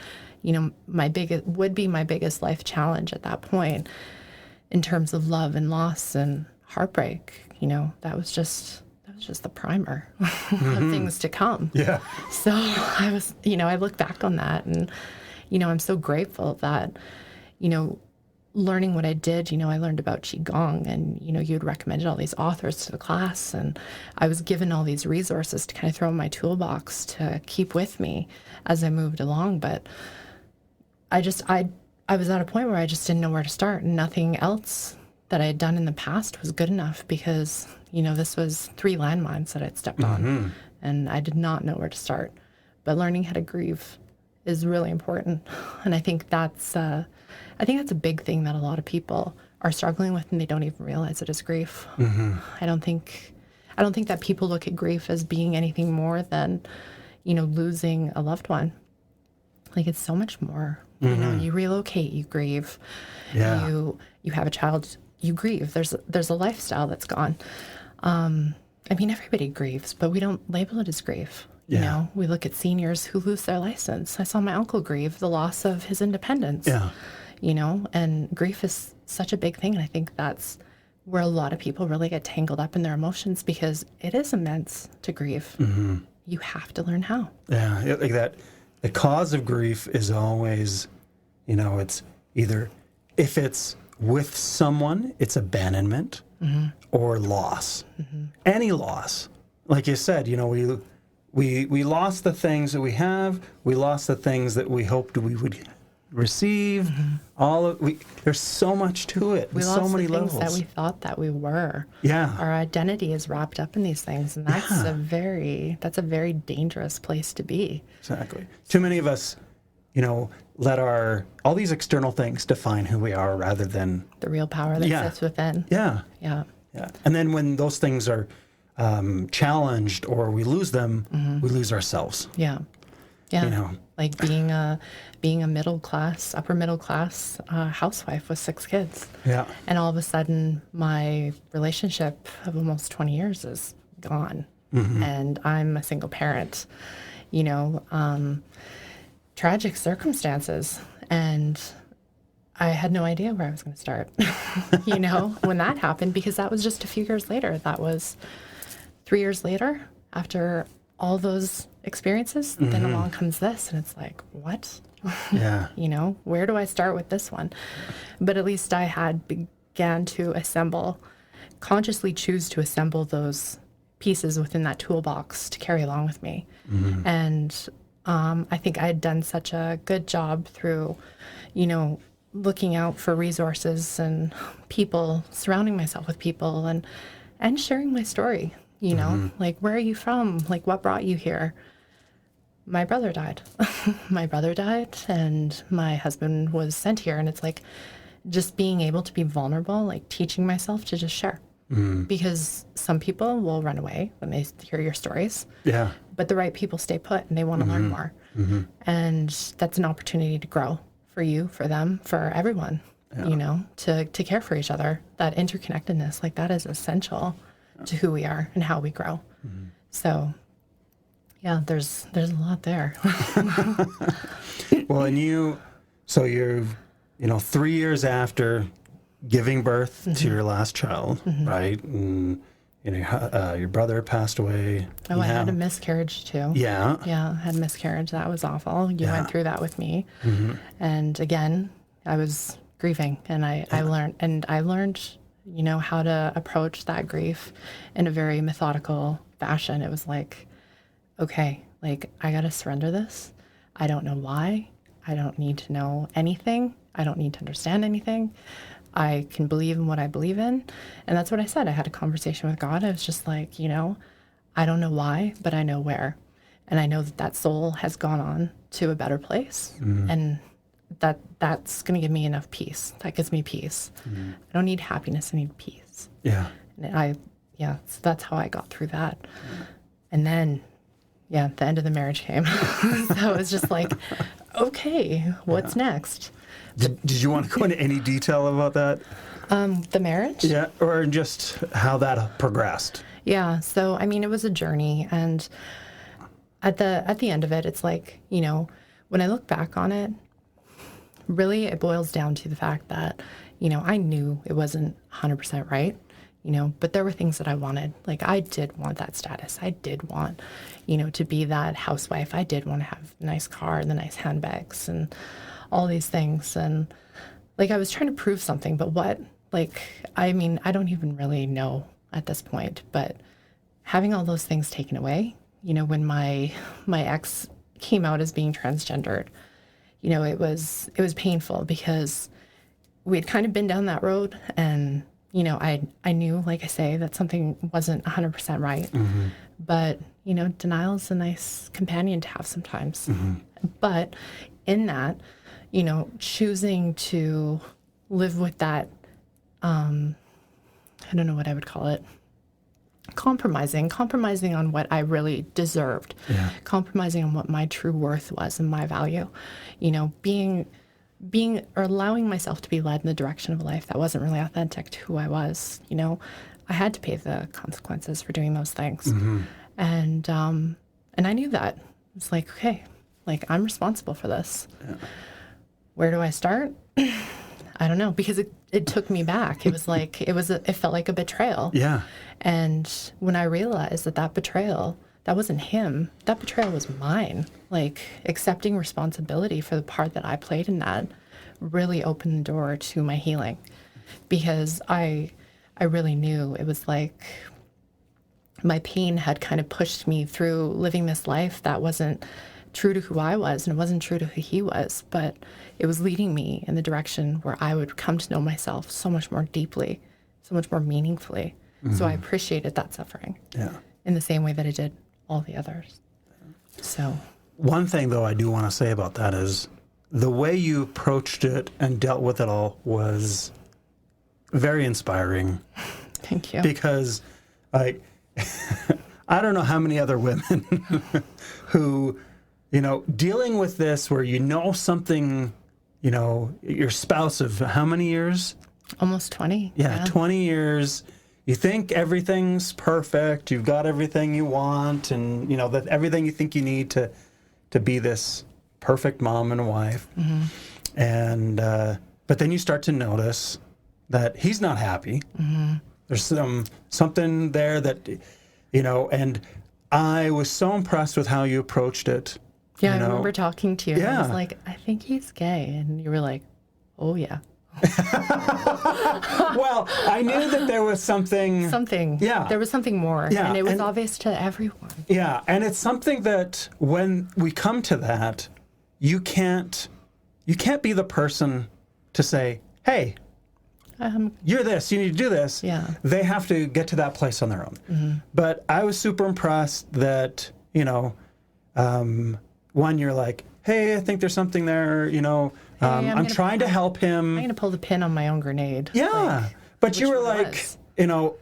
my biggest life challenge at that point, in terms of love and loss and heartbreak, that was just the primer of things to come. Yeah. So I was, I look back on that, and, I'm so grateful that, learning what I did, I learned about Qigong, and, you'd recommended all these authors to the class, and I was given all these resources to kind of throw in my toolbox to keep with me as I moved along. But I was at a point where I just didn't know where to start, and nothing else that I had done in the past was good enough, because, this was 3 landmines that I'd stepped on, and I did not know where to start. But learning how to grieve is really important. And I think that's a big thing that a lot of people are struggling with, and they don't even realize it is grief. I don't think that people look at grief as being anything more than, losing a loved one. Like, it's so much more. You relocate, you grieve. Yeah. You have a child, you grieve. There's a lifestyle that's gone. Everybody grieves, but we don't label it as grief. We look at seniors who lose their license. I saw my uncle grieve the loss of his independence. Yeah. And grief is such a big thing. And I think that's where a lot of people really get tangled up in their emotions, because it is immense to grieve. You have to learn how. Yeah, like that. The cause of grief is always, it's either, if it's with someone, it's abandonment or loss. Any loss. Like you said, we lost the things that we have. We lost the things that we hoped we would receive. There's so much to it. We so lost many the levels. Things that we thought that we were. Yeah. Our identity is wrapped up in these things, and that's a very dangerous place to be. Exactly. Too many of us, let all these external things define who we are, rather than the real power that sits within. Yeah. Yeah. Yeah. And then when those things are challenged or we lose them, we lose ourselves. Yeah. Yeah. You know. Like being a upper middle class housewife with 6 kids. Yeah. And all of a sudden, my relationship of almost 20 years is gone. And I'm a single parent, you know, tragic circumstances. And I had no idea where I was going to start, you know, when that happened, because that was just a few years later. That was 3 years later after all those experiences. Then along comes this, and it's like, what? Yeah. You know, where do I start with this one? But at least I had began to consciously choose to assemble those pieces within that toolbox to carry along with me. And I think I had done such a good job through, you know, looking out for resources and people, surrounding myself with people, and sharing my story, you know, like, where are you from? Like, what brought you here? My brother died. My brother died, and my husband was sent here. And it's like just being able to be vulnerable, like teaching myself to just share. Because some people will run away when they hear your stories. Yeah. But the right people stay put, and they want to learn more. And that's an opportunity to grow for you, for them, for everyone, you know, to care for each other. That interconnectedness, like, that is essential to who we are and how we grow. So, yeah, there's a lot there. Well, and you're, you know, 3 years after giving birth to your last child, right? And, you know, your brother passed away. Oh, I had a miscarriage too. Yeah. Yeah, I had a miscarriage. That was awful. You went through that with me. And again, I was grieving, and I learned, you know, how to approach that grief in a very methodical fashion. It was like, okay, like, I got to surrender this. I don't know why. I don't need to know anything. I don't need to understand anything. I can believe in what I believe in. And that's what I said. I had a conversation with God. I was just like, you know, I don't know why, but I know where. And I know that soul has gone on to a better place. And that's going to give me enough peace. That gives me peace. I don't need happiness. I need peace. Yeah. And so that's how I got through that. And then, the end of the marriage came. So it was just like, okay, what's next? Did you want to go into any detail about that? The marriage? Yeah, or just how that progressed? Yeah, so, I mean, it was a journey. And at the end of it, it's like, you know, when I look back on it, really it boils down to the fact that, you know, I knew it wasn't 100% right, you know, but there were things that I wanted. Like, I did want that status. I did want, you know, to be that housewife. I did want to have a nice car and the nice handbags and all these things. And, like, I was trying to prove something, but what? Like, I mean, I don't even really know at this point, but having all those things taken away, you know, when my ex came out as being transgendered, you know, it was painful, because we'd kind of been down that road, and, you know, I knew, like I say, that something wasn't 100% right. But, you know, denial is a nice companion to have sometimes. But in that, you know, choosing to live with that, I don't know what I would call it, compromising on what I really deserved, compromising on what my true worth was and my value, you know, being or allowing myself to be led in the direction of a life that wasn't really authentic to who I was. You know, I had to pay the consequences for doing those things. And I knew that. It's like, okay, like, I'm responsible for this. Where do I start? I don't know, because it took me back. It was like, it felt like a betrayal. Yeah. And when I realized that betrayal, that wasn't him, that betrayal was mine. Like, accepting responsibility for the part that I played in that really opened the door to my healing, because I really knew it was like my pain had kind of pushed me through living this life that wasn't true to who I was, and it wasn't true to who he was, but it was leading me in the direction where I would come to know myself so much more deeply, so much more meaningfully. So I appreciated that suffering in the same way that I did all the others. So one thing, though, I do want to say about that is the way you approached it and dealt with it all was very inspiring. Thank you. Because I don't know how many other women who dealing with this where something, your spouse of how many years? Almost 20. Yeah, 20 years. You think everything's perfect. You've got everything you want, and that everything you think you need to be this perfect mom and wife. Mm-hmm. And but then you start to notice that he's not happy. Mm-hmm. There's something there that and I was so impressed with how you approached it. Yeah, I remember talking to you. And I was Yeah. like, I think he's gay, and you were like, oh yeah. Well, I knew that there was something. Yeah. There was something more. Yeah, And it was and- obvious to everyone. Yeah, and it's something that when we come to that, you can't be the person to say, "Hey, you're this. You need to do this." Yeah. They have to get to that place on their own. Mm-hmm. But I was super impressed that one, you're like, "Hey, I think there's something there." I'm gonna- trying to help him. I'm going to pull the pin on my own grenade. Yeah. Like, But you which were one like, was.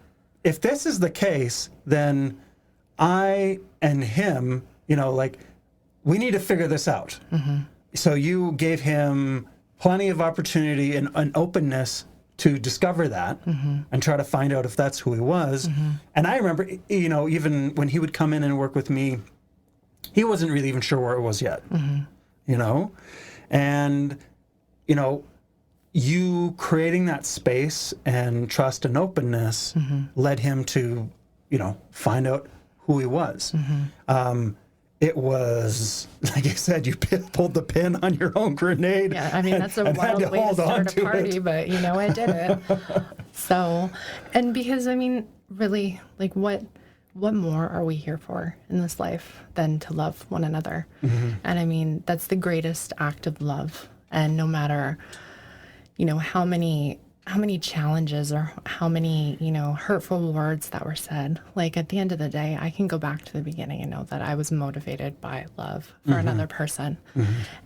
if this is the case, then I and him, we need to figure this out. Mm-hmm. So you gave him plenty of opportunity and an openness to discover that Mm-hmm. and try to find out if that's who he was. And I remember, even when he would come in and work with me, he wasn't really even sure where it was yet, and, you creating that space and trust and openness led him to, find out who he was. It was, like I said, you pulled the pin on your own grenade. Yeah, I mean, that's a and had wild way to hold on start a party, it. but, I did it. So, and because, really, like, what more are we here for in this life than to love one another? And, that's the greatest act of love. And no matter, how many challenges or how many, hurtful words that were said, like at the end of the day, I can go back to the beginning and know that I was motivated by love for another person.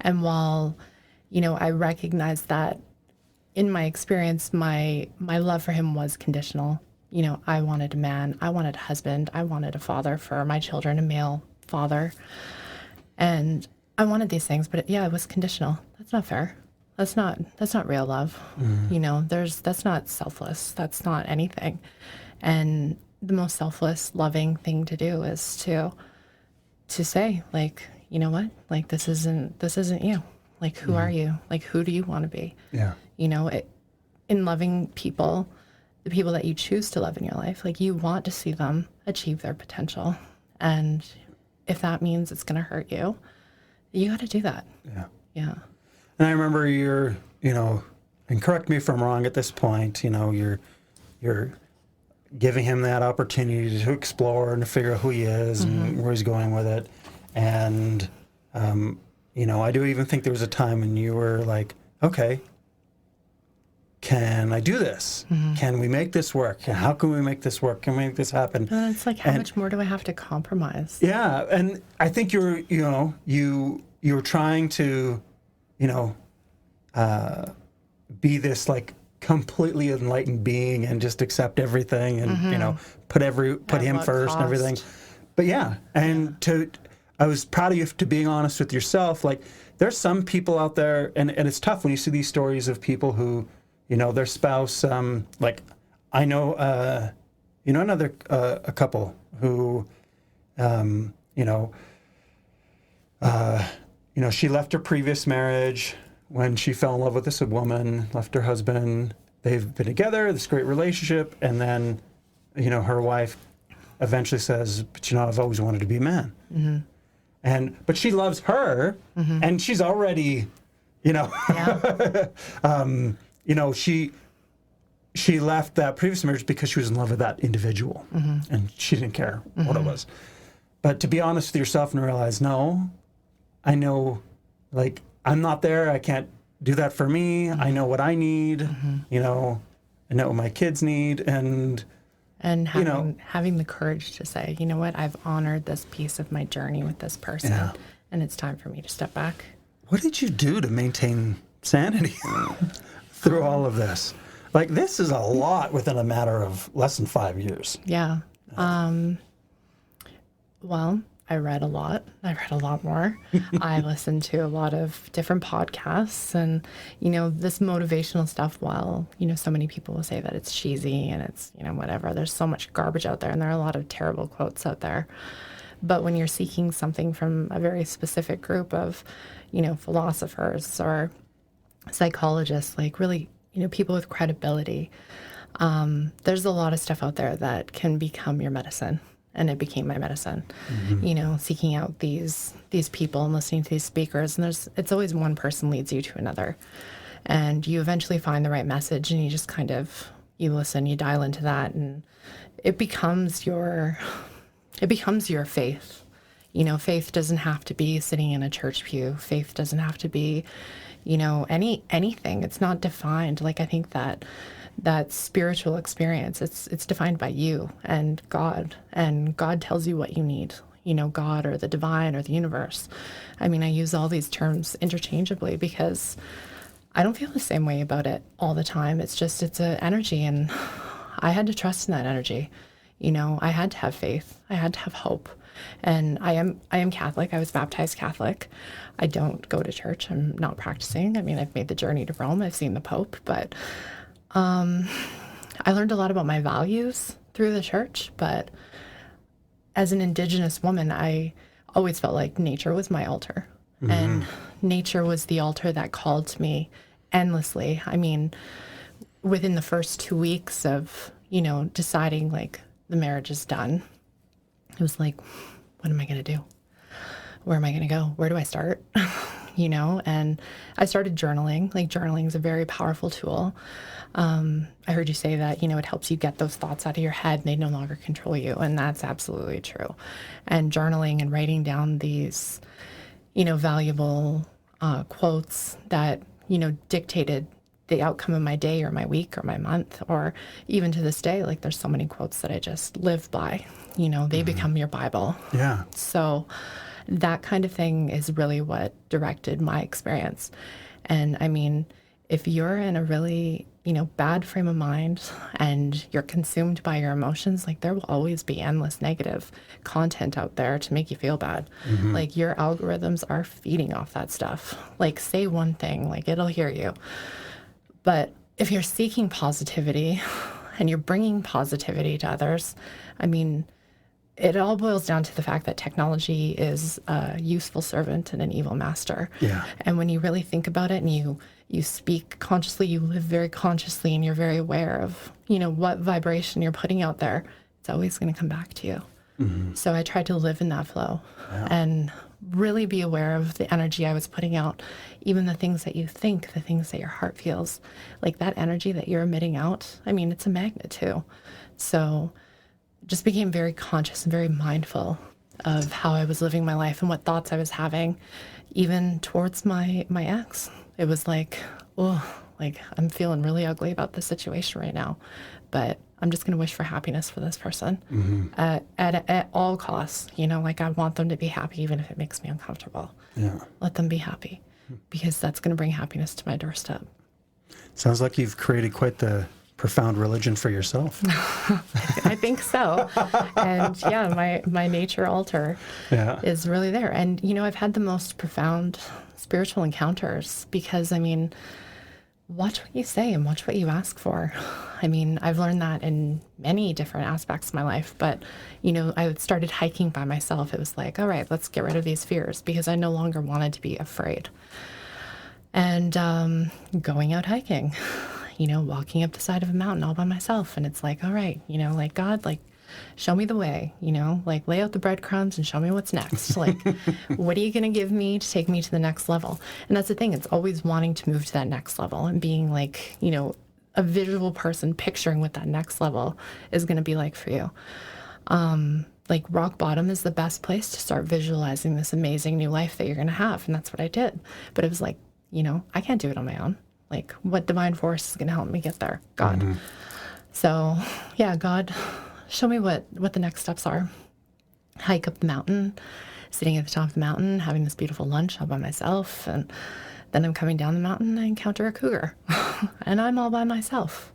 And while, I recognize that in my experience, my love for him was conditional. I wanted a man, I wanted a husband, I wanted a father for my children, a male father. And I wanted these things, but it was conditional. That's not fair. That's not real love. That's not selfless. That's not anything. And the most selfless, loving thing to do is to say, like, you know what? Like, this isn't you. Like, who are you? Like, who do you want to be? Yeah. In loving people, the people that you choose to love in your life, like, you want to see them achieve their potential. And if that means it's going to hurt you, you got to do that. Yeah. Yeah. And I remember you're, and correct me if I'm wrong at this point, you're giving him that opportunity to explore and to figure out who he is and where he's going with it. And, I do even think there was a time when you were like, okay, can I do this? Can we make this work? How can we make this work? Can we make this happen? And it's like, how much more do I have to compromise? Yeah. And I think you were trying to, be this like completely enlightened being and just accept everything and put him what first and everything. cost? But yeah, and I was proud of you to being honest with yourself. Like, there's some people out there, and it's tough when you see these stories of people who, their spouse, like I know, another a couple who, she left her previous marriage when she fell in love with this woman, left her husband. They've been together, this great relationship, and then, her wife eventually says, "But I've always wanted to be a man." But she loves her, and she's already, she left that previous marriage because she was in love with that individual, and she didn't care what it was. But to be honest with yourself and realize, no, I know, like, I'm not there. I can't do that for me. I know what I need. I know what my kids need, and having the courage to say, you know what, I've honored this piece of my journey with this person, and it's time for me to step back. What did you do to maintain sanity through all of this? Like, this is a lot within a matter of less than 5 years. Yeah. Well, I read a lot. I read a lot more. I listened to a lot of different podcasts and, this motivational stuff, while, so many people will say that it's cheesy and it's, whatever. There's so much garbage out there and there are a lot of terrible quotes out there. But when you're seeking something from a very specific group of, philosophers or psychologists, like really, people with credibility, there's a lot of stuff out there that can become your medicine. And it became my medicine, seeking out these people and listening to these speakers. And it's always one person leads you to another. And you eventually find the right message and you just you listen, you dial into that, and it becomes your faith. Faith doesn't have to be sitting in a church pew. Faith doesn't have to be, anything. It's not defined. Like, I think that spiritual experience, it's defined by you and God tells you what you need, God or the divine or the universe. I mean, I use all these terms interchangeably because I don't feel the same way about it all the time. It's an energy, and I had to trust in that energy. I had to have faith. I had to have hope. And I am Catholic. I was baptized Catholic. I don't go to church. I'm not practicing. I mean, I've made the journey to Rome. I've seen the Pope, but I learned a lot about my values through the church. But as an Indigenous woman, I always felt like nature was my altar. Mm-hmm. And nature was the altar that called to me endlessly. I mean, within the first 2 weeks of, deciding like the marriage is done, it was like, what am I going to do? Where am I going to go? Where do I start? And I started journaling. Like, journaling is a very powerful tool. I heard you say that, it helps you get those thoughts out of your head and they no longer control you. And that's absolutely true. And journaling and writing down these, valuable quotes that, dictated the outcome of my day or my week or my month, or even to this day, like, there's so many quotes that I just live by, they become your Bible. Yeah. So that kind of thing is really what directed my experience. And I mean, if you're in a really, bad frame of mind and you're consumed by your emotions, like, there will always be endless negative content out there to make you feel bad. Mm-hmm. Like, your algorithms are feeding off that stuff. Like, say one thing, like, it'll hear you. But if you're seeking positivity and you're bringing positivity to others, I mean, it all boils down to the fact that technology is a useful servant and an evil master. Yeah. And when you really think about it and you speak consciously, you live very consciously, and you're very aware of, what vibration you're putting out there, it's always going to come back to you. Mm-hmm. So I tried to live in that flow and really be aware of the energy I was putting out, even the things that you think, the things that your heart feels, like that energy that you're emitting out. I mean, it's a magnet too. So just became very conscious and very mindful of how I was living my life and what thoughts I was having, even towards my ex. It was like, oh, like, I'm feeling really ugly about this situation right now, but I'm just going to wish for happiness for this person. Mm-hmm. At all costs. Like, I want them to be happy, even if it makes me uncomfortable. Yeah. Let them be happy, because that's going to bring happiness to my doorstep. Sounds like you've created quite the profound religion for yourself. I think so. And yeah, my nature altar is really there. And, I've had the most profound spiritual encounters because, I mean, watch what you say and watch what you ask for. I mean, I've learned that in many different aspects of my life, but, I started hiking by myself. It was like, all right, let's get rid of these fears, because I no longer wanted to be afraid. And going out hiking, walking up the side of a mountain all by myself. And it's like, all right, like, God, like, show me the way, like, lay out the breadcrumbs and show me what's next. Like, what are you going to give me to take me to the next level? And that's the thing. It's always wanting to move to that next level and being like, a visual person picturing what that next level is going to be like for you. Like, rock bottom is the best place to start visualizing this amazing new life that you're going to have. And that's what I did. But it was like, I can't do it on my own. Like, what divine force is going to help me get there? God. Mm-hmm. So, yeah, God, show me what the next steps are. Hike up the mountain, sitting at the top of the mountain, having this beautiful lunch all by myself, and Then I'm coming down the mountain and I encounter a cougar and I'm all by myself.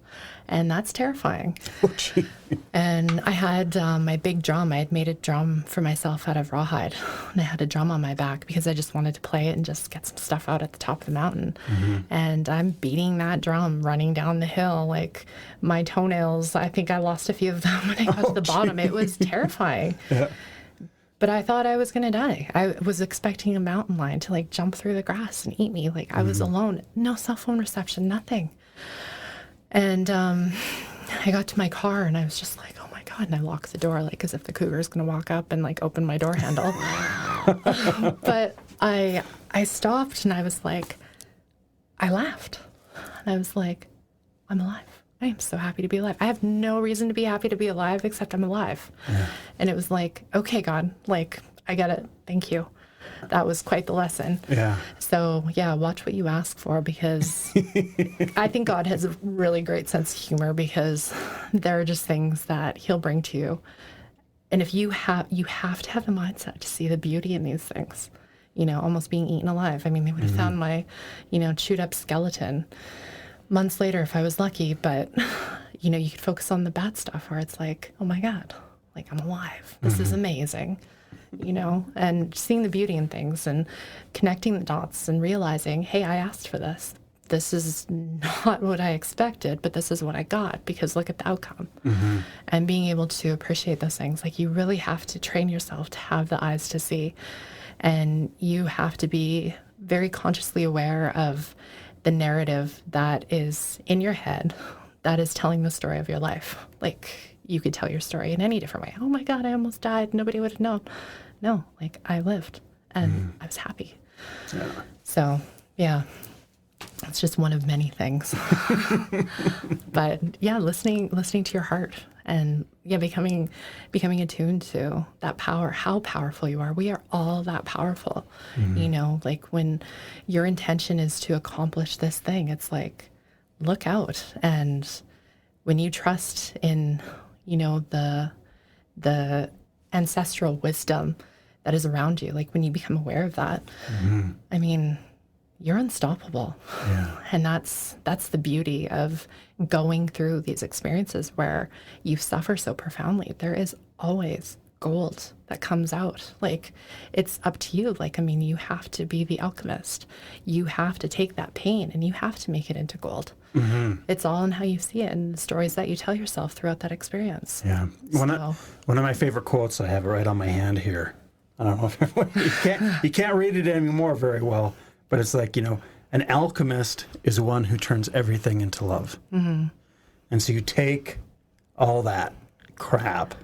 And that's terrifying. And I had my big drum. I had made a drum for myself out of rawhide. And I had a drum on my back because I just wanted to play it and just get some stuff out at the top of the mountain. And I'm beating that drum, running down the hill. Like my toenails, I think I lost a few of them when I got to the bottom. It was terrifying. Yeah. But I thought I was going to die. I was expecting a mountain lion to like jump through the grass and eat me. Like I was alone. No cell phone reception, nothing. And I got to my car and I was just like, oh my God. And I locked the door, like as if the cougar is going to walk up and like open my door handle. But I stopped and I was like, I laughed. And I was like, I'm alive. I am so happy to be alive. I have no reason to be happy to be alive except I'm alive. Yeah. And it was like, okay, God, like, I get it. Thank you. That was quite the lesson. Yeah. So, yeah, watch what you ask for because I think God has a really great sense of humor because there are just things that he'll bring to you. And if you have to have the mindset to see the beauty in these things, you know, almost being eaten alive. I mean, they would have found my, you know, chewed up skeleton months later if I was lucky, but you know, you could focus on the bad stuff where it's like, oh my God, like I'm alive. This is amazing, you know, and seeing the beauty in things and connecting the dots and realizing, hey, I asked for this. This is not what I expected, but this is what I got because look at the outcome. And being able to appreciate those things, like you really have to train yourself to have the eyes to see. And you have to be very consciously aware of the narrative that is in your head that is telling the story of your life. Like you could tell your story in any different way. Oh my God, I almost died. Nobody would have known. No, like I lived and I was happy. Yeah. So yeah, it's just one of many things. But yeah, listening to your heart and yeah, becoming attuned to that power, how powerful you are. We are all that powerful. You know, like when your intention is to accomplish this thing, it's like, look out. And when you trust in, you know, the ancestral wisdom that is around you, like when you become aware of that, I mean, you're unstoppable. Yeah. And that's the beauty of going through these experiences where you suffer so profoundly. There is always gold that comes out. Like it's up to you. Like, I mean, you have to be the alchemist. You have to take that pain and you have to make it into gold. It's all in how you see it and the stories that you tell yourself throughout that experience. Yeah. One of my favorite quotes, I have it right on my hand here. I don't know if you can't read it anymore very well. But it's like, you know, an alchemist is one who turns everything into love. And so you take all that crap,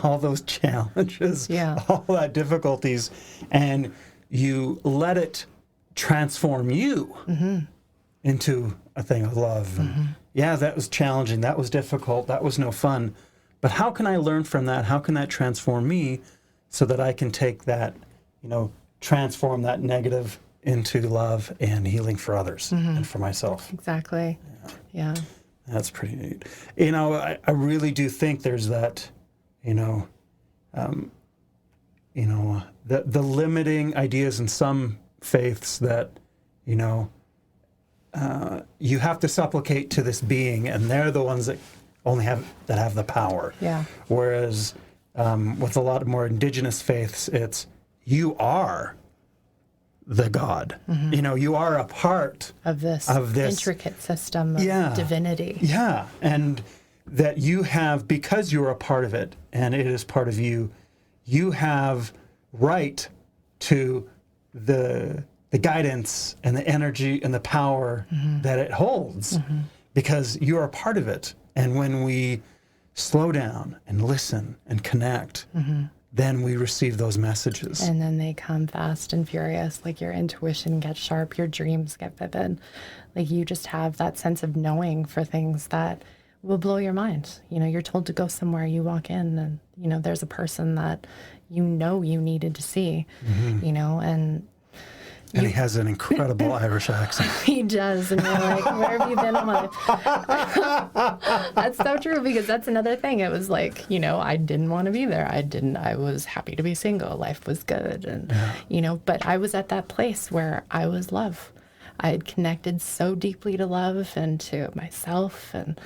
all those challenges, all that difficulties, and you let it transform you into a thing of love. And yeah, that was challenging. That was difficult. That was no fun. But how can I learn from that? How can that transform me so that I can take that, you know, transform that negative into love and healing for others and for myself. Exactly. Yeah. That's pretty neat. You know, I really do think there's that, the limiting ideas in some faiths that, you know, you have to supplicate to this being and they're the ones that have the power. Yeah. Whereas with a lot of more indigenous faiths, it's you are the God. You know, you are a part of this intricate system of divinity. Yeah. And that you have, because you're a part of it and it is part of you, you have right to the guidance and the energy and the power that it holds because you're a part of it. And when we slow down and listen and connect, then we receive those messages. And then they come fast and furious, like your intuition gets sharp, your dreams get vivid. Like you just have that sense of knowing for things that will blow your mind. You know, you're told to go somewhere, you walk in and, you know, there's a person that you know you needed to see, you know, and he has an incredible Irish accent. He does. And you're like, where have you been all my life? That's so true because that's another thing. It was like, you know, I didn't want to be there. I was happy to be single. Life was good. And, you know, but I was at that place where I was love. I had connected so deeply to love and to myself. And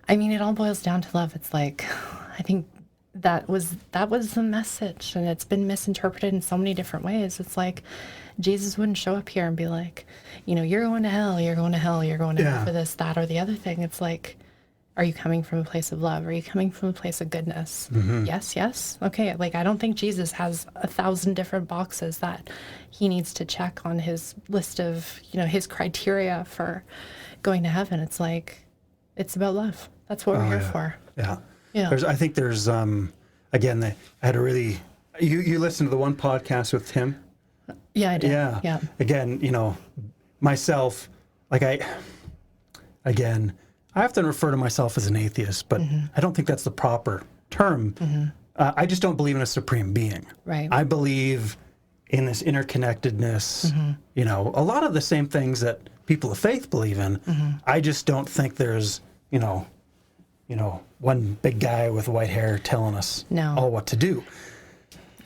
I mean, it all boils down to love. It's like, I think that was the message, and it's been misinterpreted in so many different ways. It's like Jesus wouldn't show up here and be like, you're going to hell, you're going to hell, you're going to hell for this, that, or the other thing. It's like, are you coming from a place of love? Are you coming from a place of goodness? Yes. Okay. Like, I don't think Jesus has 1,000 different boxes that he needs to check on his list of, his criteria for going to heaven. It's like, it's about love. That's what we're here for. Yeah. Yeah. I think there's, again, I had a really, you listened to the one podcast with Tim? Yeah, I did. Yeah. Again, myself, I often refer to myself as an atheist, but I don't think that's the proper term. I just don't believe in a supreme being. Right. I believe in this interconnectedness, a lot of the same things that people of faith believe in. I just don't think there's, one big guy with white hair telling us all what to do.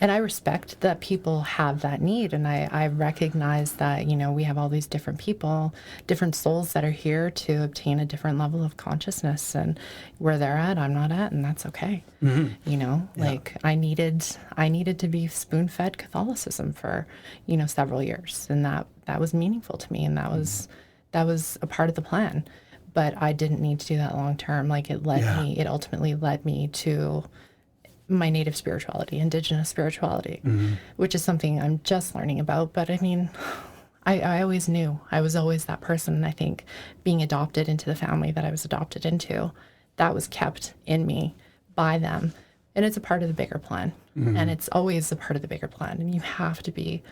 And I respect that people have that need. And I recognize that, we have all these different people, different souls that are here to obtain a different level of consciousness. And where they're at, I'm not at, and that's okay. I needed to be spoon-fed Catholicism for, several years. And that was meaningful to me. And that was a part of the plan. But I didn't need to do that long term. It ultimately led me to my native spirituality, indigenous spirituality, which is something I'm just learning about. But I mean, I always knew. I was always that person. And I think being adopted into the family that I was adopted into, that was kept in me by them. And it's a part of the bigger plan. And it's always a part of the bigger plan. And you have to be,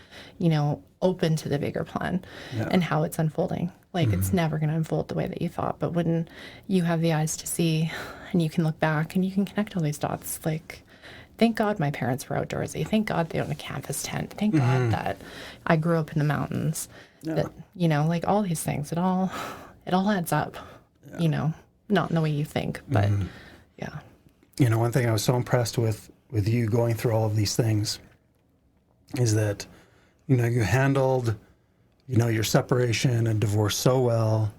open to the bigger plan and how it's unfolding. It's never going to unfold the way that you thought. But when you have the eyes to see and you can look back and you can connect all these dots, thank God my parents were outdoorsy. Thank God they own a campus tent. Thank God that I grew up in the mountains. That, all these things, it all adds up, not in the way you think, but yeah. One thing I was so impressed with you going through all of these things is that, you handled, your separation and divorce so well,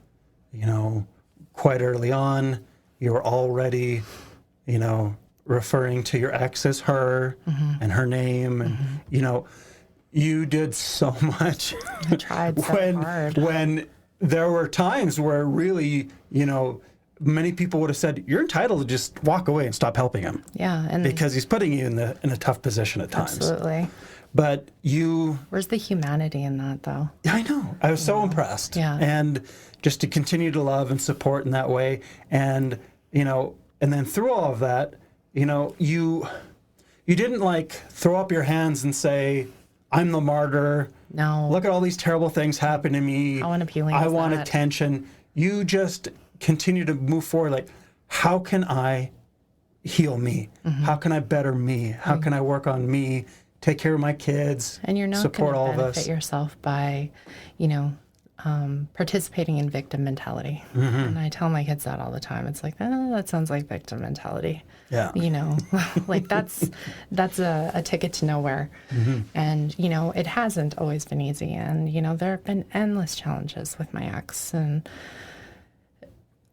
quite early on. You were already, referring to your ex as her and her name. And, you did so much. I tried so hard. When there were times where really, many people would have said, you're entitled to just walk away and stop helping him. Yeah. And because he's putting you in a tough position at times. Absolutely. But where's the humanity in that, though? I know. I was so impressed. Yeah. And just to continue to love and support in that way. And, and then through all of that, you didn't throw up your hands and say, I'm the martyr. No. Look at all these terrible things happen to me. How unappealing I is want that? attention. You just continue to move forward. How can I heal me? How can I better me? How can I work on me? Take care of my kids, and you're not support all of us. Benefit yourself by, participating in victim mentality. And I tell my kids that all the time. It's like, that sounds like victim mentality. Yeah. That's a ticket to nowhere. And, it hasn't always been easy. And, there have been endless challenges with my ex. And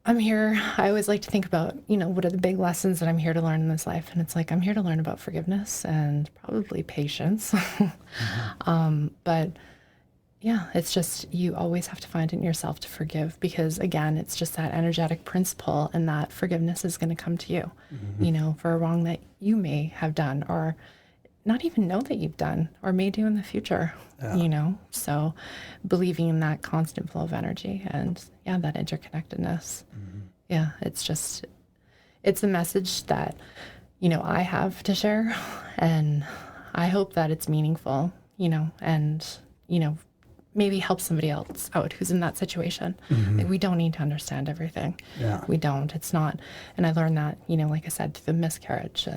I'm here. I always like to think about, what are the big lessons that I'm here to learn in this life? And it's like, I'm here to learn about forgiveness and probably patience. But yeah, it's just, you always have to find it in yourself to forgive, because again, it's just that energetic principle, and that forgiveness is going to come to you, for a wrong that you may have done or not even know that you've done or may do in the future, so believing in that constant flow of energy and that interconnectedness. Yeah, it's a message that, I have to share, and I hope that it's meaningful, and, maybe help somebody else out who's in that situation. We don't need to understand everything. Yeah. We don't. It's not. And I learned that, like I said, through the miscarriage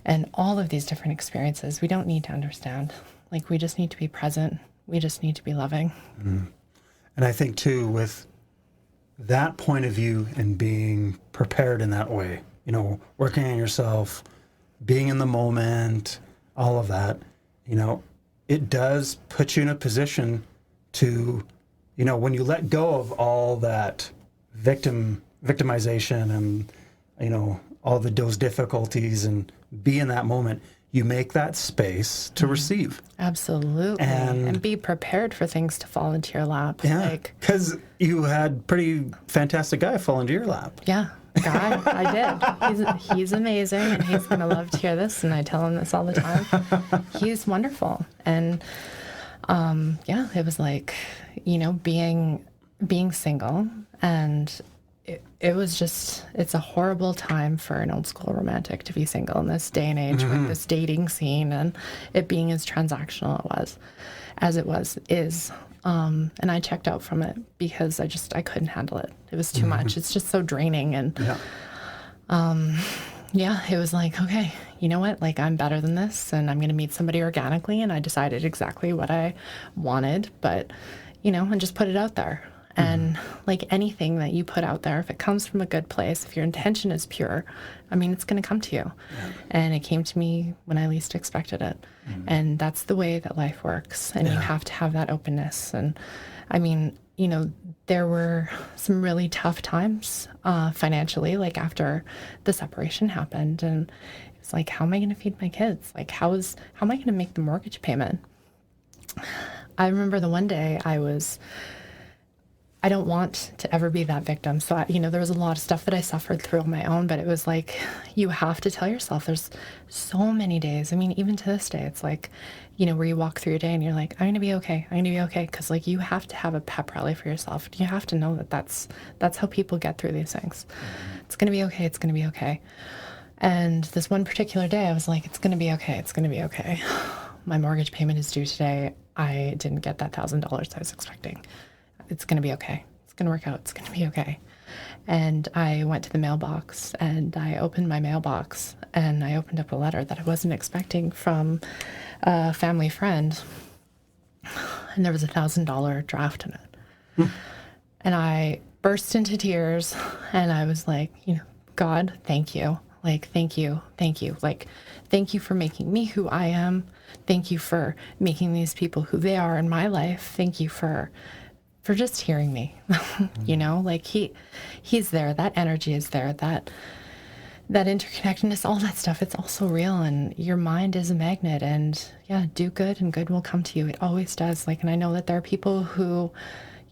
and all of these different experiences. We don't need to understand. We just need to be present. We just need to be loving. And I think, too, with that point of view and being prepared in that way, working on yourself, being in the moment, all of that, it does put you in a position to when you let go of all that victimization and, all those difficulties and be in that moment, you make that space to receive. Absolutely. And be prepared for things to fall into your lap. Yeah, because you had pretty fantastic guy fall into your lap. Yeah, guy, I did. He's amazing, and he's going to love to hear this, and I tell him this all the time. He's wonderful. And, it was like, being single, and it was just, it's a horrible time for an old school romantic to be single in this day and age with this dating scene and it being as transactional as it is. And I checked out from it because I couldn't handle it. It was too much. It's just so draining. And it was like, okay, you know what? Like, I'm better than this and I'm going to meet somebody organically. And I decided exactly what I wanted, but, and just put it out there. And like anything that you put out there, if it comes from a good place, if your intention is pure, it's going to come to you. Yeah. And it came to me when I least expected it. And that's the way that life works. And you have to have that openness. And there were some really tough times financially, like after the separation happened. And it's like, how am I going to feed my kids? Like, how am I going to make the mortgage payment? I remember the one day I don't want to ever be that victim. So, there was a lot of stuff that I suffered through on my own, but it was like, you have to tell yourself there's so many days. Even to this day, it's like, where you walk through your day and you're like, I'm going to be okay. I'm going to be okay. Cause like, you have to have a pep rally for yourself. You have to know that that's how people get through these things. It's going to be okay. It's going to be okay. And this one particular day, I was like, it's going to be okay. It's going to be okay. My mortgage payment is due today. I didn't get that $1,000 I was expecting. It's going to be okay. It's going to work out. It's going to be okay. And I went to the mailbox and I opened my mailbox and I opened up a letter that I wasn't expecting from a family friend. And there was $1,000 draft in it. And I burst into tears and I was like, God, thank you. Like, thank you. Thank you. Like, thank you for making me who I am. Thank you for making these people who they are in my life. Thank you for just hearing me, like he's there, that energy is there, that interconnectedness, all that stuff, it's also real. And your mind is a magnet and do good and good will come to you. It always does. Like, and I know that there are people who,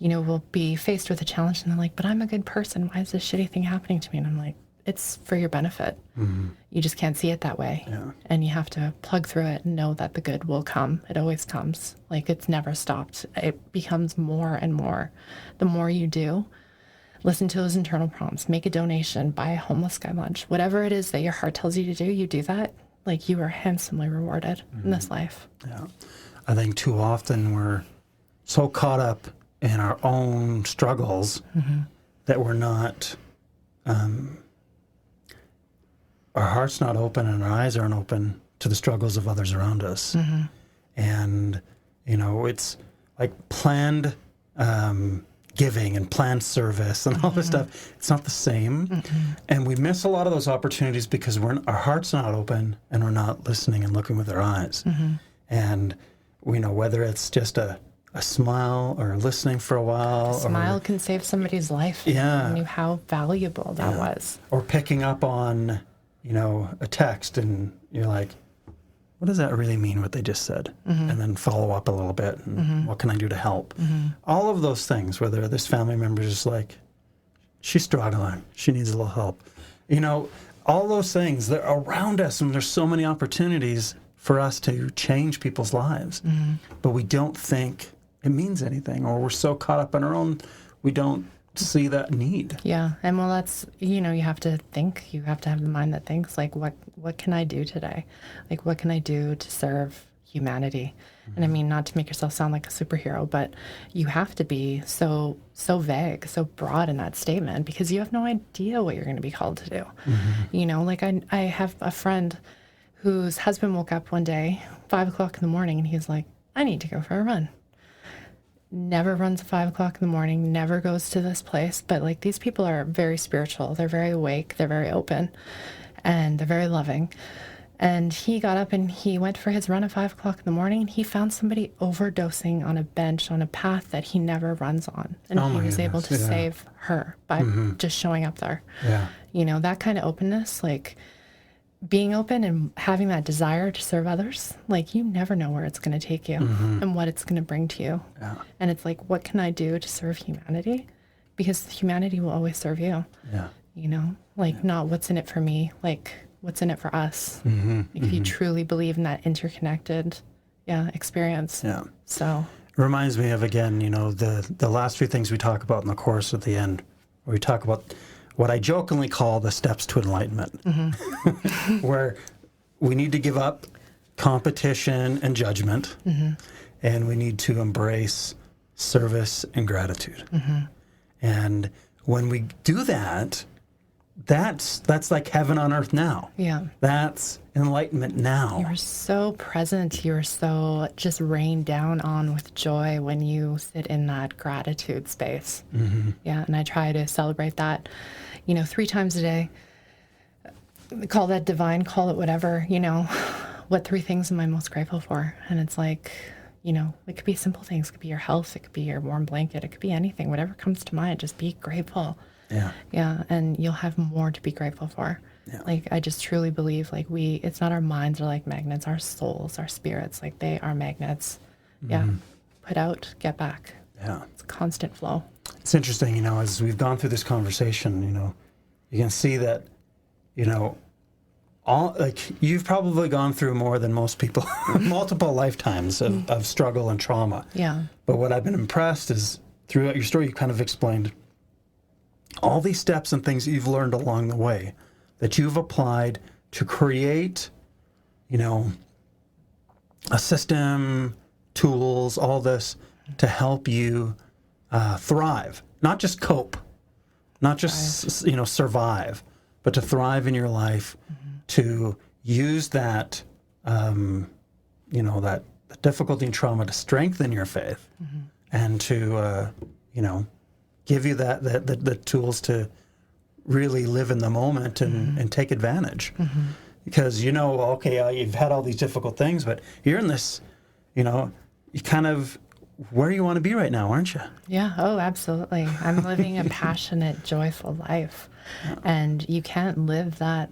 will be faced with a challenge and they're like, but I'm a good person. Why is this shitty thing happening to me? And I'm like, it's for your benefit. You just can't see it that way. Yeah. And you have to plug through it and know that the good will come. It always comes. Like, it's never stopped. It becomes more and more. The more you do, listen to those internal prompts, make a donation, buy a homeless guy lunch, whatever it is that your heart tells you to do that, like, you are handsomely rewarded in this life. Yeah. I think too often we're so caught up in our own struggles that we're not, our heart's not open and our eyes aren't open to the struggles of others around us. And, it's like planned giving and planned service and all this stuff. It's not the same. And we miss a lot of those opportunities because our heart's not open and we're not listening and looking with our eyes. And, whether it's just a smile or listening for a while. A smile can save somebody's life. Yeah. You knew how valuable that was. Or picking up on, a text and you're like, what does that really mean, what they just said? And then follow up a little bit. And what can I do to help? All of those things, whether this family member is just like, she's struggling, she needs a little help. All those things, they're around us and there's so many opportunities for us to change people's lives. But we don't think it means anything, or we're so caught up in our own, we don't see that need. Yeah. And well, that's, you have to think, you have to have the mind that thinks, like, what can I do today? Like, what can I do to serve humanity? And not to make yourself sound like a superhero, but you have to be so vague, so broad in that statement because you have no idea what you're going to be called to do. Like I have a friend whose husband woke up one day, 5 o'clock in the morning, and he's like, I need to go for a run. Never runs at 5 o'clock in the morning, never goes to this place. But like, these people are very spiritual. They're very awake. They're very open and they're very loving. And he got up and he went for his run at 5 o'clock in the morning. And he found somebody overdosing on a bench on a path that he never runs on. And Oh he my was able to goodness, yeah. save her by just showing up there. Yeah. You know, that kind of openness, like being open and having that desire to serve others, like you never know where it's going to take you and what it's going to bring to you. Yeah. And it's like, what can I do to serve humanity? Because humanity will always serve you. Yeah. You know, like not what's in it for me, like what's in it for us. Like if you truly believe in that interconnected, experience. Yeah. So It reminds me of, again, you know, the last few things we talk about in the course at the end, where we talk about what I jokingly call the steps to enlightenment, where we need to give up competition and judgment, and we need to embrace service and gratitude. And when we do that, that's like heaven on earth now. yeah. That's enlightenment now. You're so present. You're so just rained down on with joy when you sit in that gratitude space. Yeah. And I try to celebrate that, 3 times a day. Call that divine, call it whatever, what 3 things am I most grateful for? And it's like, it could be simple things. It could be your health. It could be your warm blanket. It could be anything, whatever comes to mind, just be grateful. Yeah. Yeah. And you'll have more to be grateful for. Yeah. Like, I just truly believe, like, it's not our minds are like magnets, our souls, our spirits, like, they are magnets. Yeah. Put out, get back. Yeah. It's a constant flow. It's interesting, as we've gone through this conversation, you can see that, all like you've probably gone through more than most people, multiple lifetimes of struggle and trauma. Yeah. But what I've been impressed is throughout your story, you kind of explained all these steps and things that you've learned along the way that you've applied to create, a system, tools, all this to help you thrive, not just cope, not just, survive, but to thrive in your life, to use that, that difficulty and trauma to strengthen your faith and to, give you the tools to really live in the moment and take advantage. Because, you've had all these difficult things, but you're in this, you kind of where you want to be right now, aren't you? Yeah. Oh, absolutely. I'm living a passionate, joyful life. And you can't live that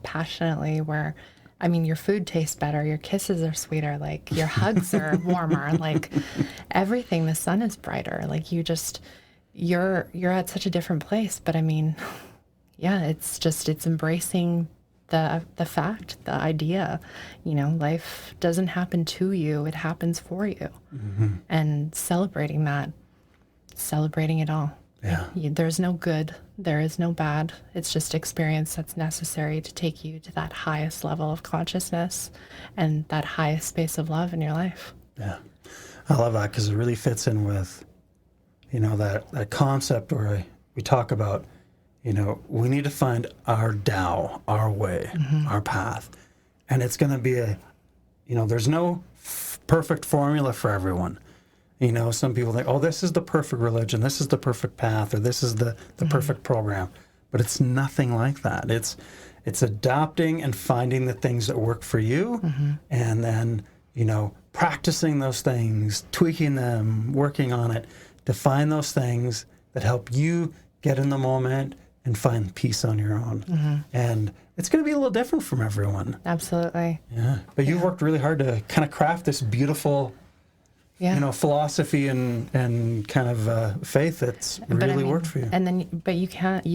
passionately where, your food tastes better, your kisses are sweeter, like your hugs are warmer, like everything, the sun is brighter. Like you're at such a different place. But it's embracing the fact, the idea, life doesn't happen to you, it happens for you. And celebrating it all. Yeah. There's no good, there is no bad. It's just experience that's necessary to take you to that highest level of consciousness and that highest space of love in your life. Yeah. I love that because it really fits in with, that concept where we talk about, we need to find our Tao, our way, our path. And it's going to be there's no perfect formula for everyone. Some people think, oh, this is the perfect religion, this is the perfect path, or this is the perfect program. But it's nothing like that. It's adopting and finding the things that work for you, and then, practicing those things, tweaking them, working on it to find those things that help you get in the moment and find peace on your own. And it's going to be a little different from everyone. Absolutely. Yeah. But you've worked really hard to kind of craft this beautiful, philosophy and kind of faith that's really worked for you. And then, but you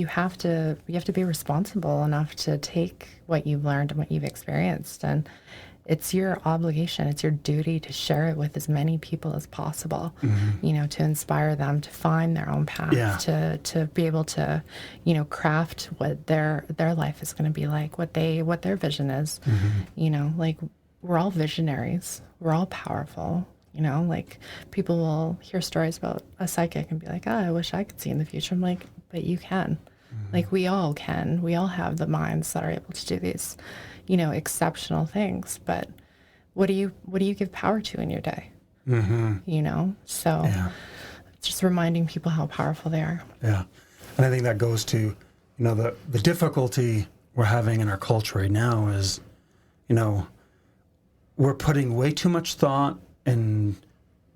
have to be responsible enough to take what you've learned and what you've experienced. And it's your obligation, it's your duty to share it with as many people as possible, to inspire them to find their own path, to be able to, craft what their life is going to be like, what their vision is. Like we're all visionaries, we're all powerful. Like people will hear stories about a psychic and be like, I wish I could see in the future. I'm like, but you can. Like we all can. We all have the minds that are able to do these, exceptional things. But what do you give power to in your day? So just reminding people how powerful they are. Yeah. And I think that goes to, the difficulty we're having in our culture right now is, we're putting way too much thought and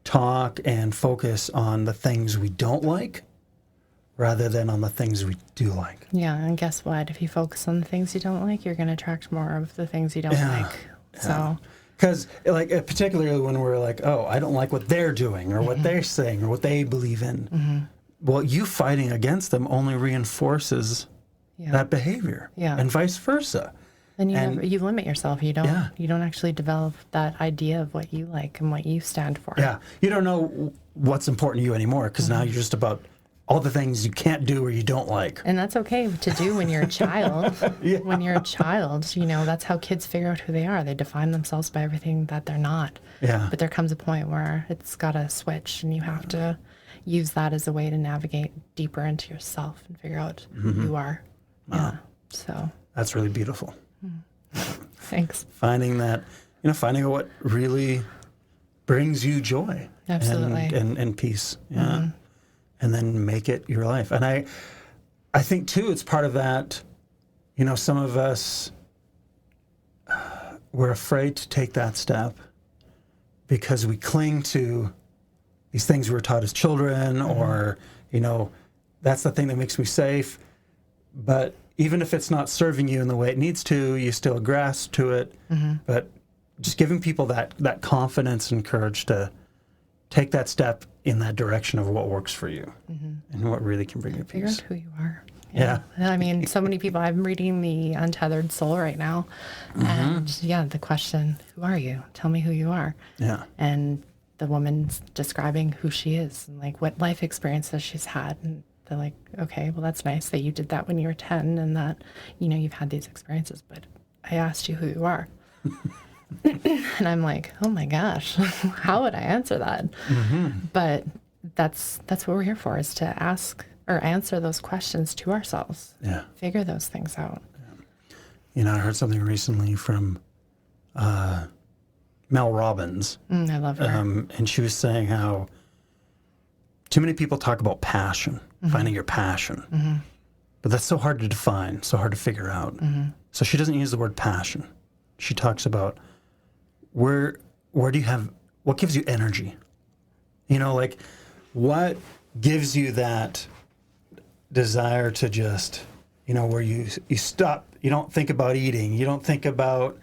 talk and focus on the things we don't like rather than on the things we do like. Yeah, and guess what? If you focus on the things you don't like, you're going to attract more of the things you don't like. So, because particularly when we're like, oh, I don't like what they're doing or what they're saying or what they believe in. Well, you fighting against them only reinforces that behavior, and vice versa. And you limit yourself. You don't actually develop that idea of what you like and what you stand for. Yeah, you don't know what's important to you anymore because now you're just about all the things you can't do or you don't like. And that's okay to do when you're a child. When you're a child, that's how kids figure out who they are. They define themselves by everything that they're not. Yeah. But there comes a point where it's got to switch, and you have to use that as a way to navigate deeper into yourself and figure out who you are. Wow. Yeah. So that's really beautiful. Thanks. Finding that, finding out what really brings you joy. Absolutely. And peace. Yeah. And then make it your life. And I think too, it's part of that, some of us, we're afraid to take that step because we cling to these things we were taught as children or, that's the thing that makes me safe. But even if it's not serving you in the way it needs to, you still grasp to it. But just giving people that confidence and courage to take that step in that direction of what works for you and what really can bring you figure peace. out who you are. Yeah. I mean, so many people, I'm reading The Untethered Soul right now. And the question, who are you? Tell me who you are. Yeah. And the woman's describing who she is and like what life experiences she's had. And they're like, okay, well, that's nice that you did that when you were 10 and that, you've had these experiences, but I asked you who you are. And I'm like, oh my gosh, how would I answer that? But that's what we're here for, is to ask or answer those questions to ourselves. Yeah. Figure those things out. I heard something recently from Mel Robbins. I love her. And she was saying how too many people talk about passion, finding your passion. But that's so hard to define, so hard to figure out. So she doesn't use the word passion. She talks about where do you have, what gives you energy? What gives you that desire to just, where you stop, you don't think about eating, you don't think about,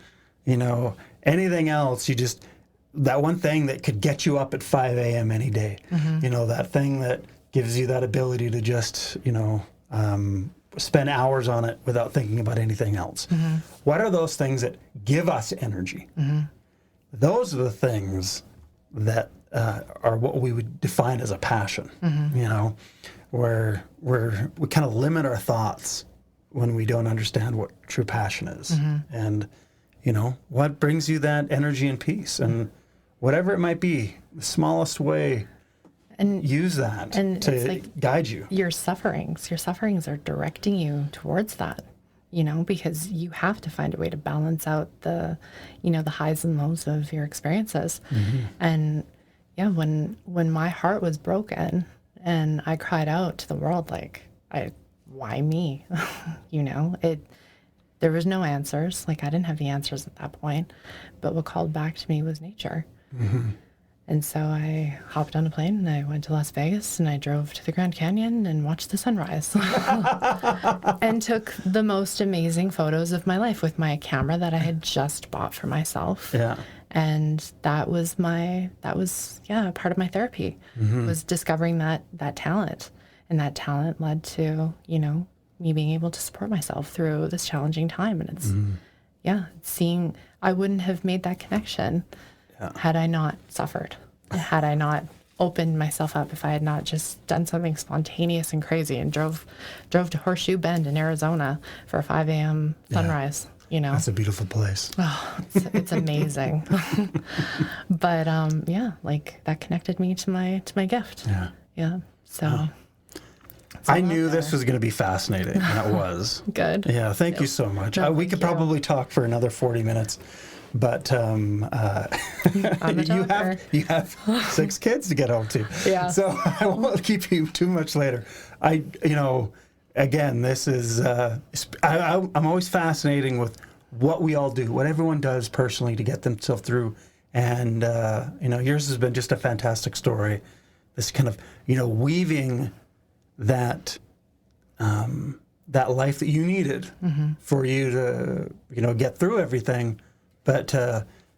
anything else. You just, that one thing that could get you up at 5 a.m. any day, that thing that gives you that ability to just, spend hours on it without thinking about anything else. What are those things that give us energy? Those are the things that are what we would define as a passion, where we kind of limit our thoughts when we don't understand what true passion is. And, what brings you that energy and peace, and whatever it might be, the smallest way, and use that to guide you. Your sufferings are directing you towards that, because you have to find a way to balance out the, the highs and lows of your experiences. And when my heart was broken and I cried out to the world, like, why me? There was no answers. Like, I didn't have the answers at that point, but what called back to me was nature. And so I hopped on a plane and I went to Las Vegas and I drove to the Grand Canyon and watched the sunrise and took the most amazing photos of my life with my camera that I had just bought for myself. Yeah. And that was part of my therapy, was discovering that talent. And that talent led to, me being able to support myself through this challenging time. And it's, seeing, I wouldn't have made that connection had I not suffered, had I not opened myself up, if I had not just done something spontaneous and crazy and drove to Horseshoe Bend in Arizona for a 5 a.m. sunrise. That's a beautiful place. Oh, it's amazing. But that connected me to my gift. Yeah. So I knew this was going to be fascinating, and it was. Good. Yeah, thank you so much. We could probably talk for another 40 minutes. But you have 6 kids to get home to. Yeah. So I won't keep you too much later. Again, this is I'm always fascinating with what we all do, what everyone does personally to get themselves through. And, yours has been just a fantastic story. This kind of, weaving that that life that you needed for you to, get through everything. But,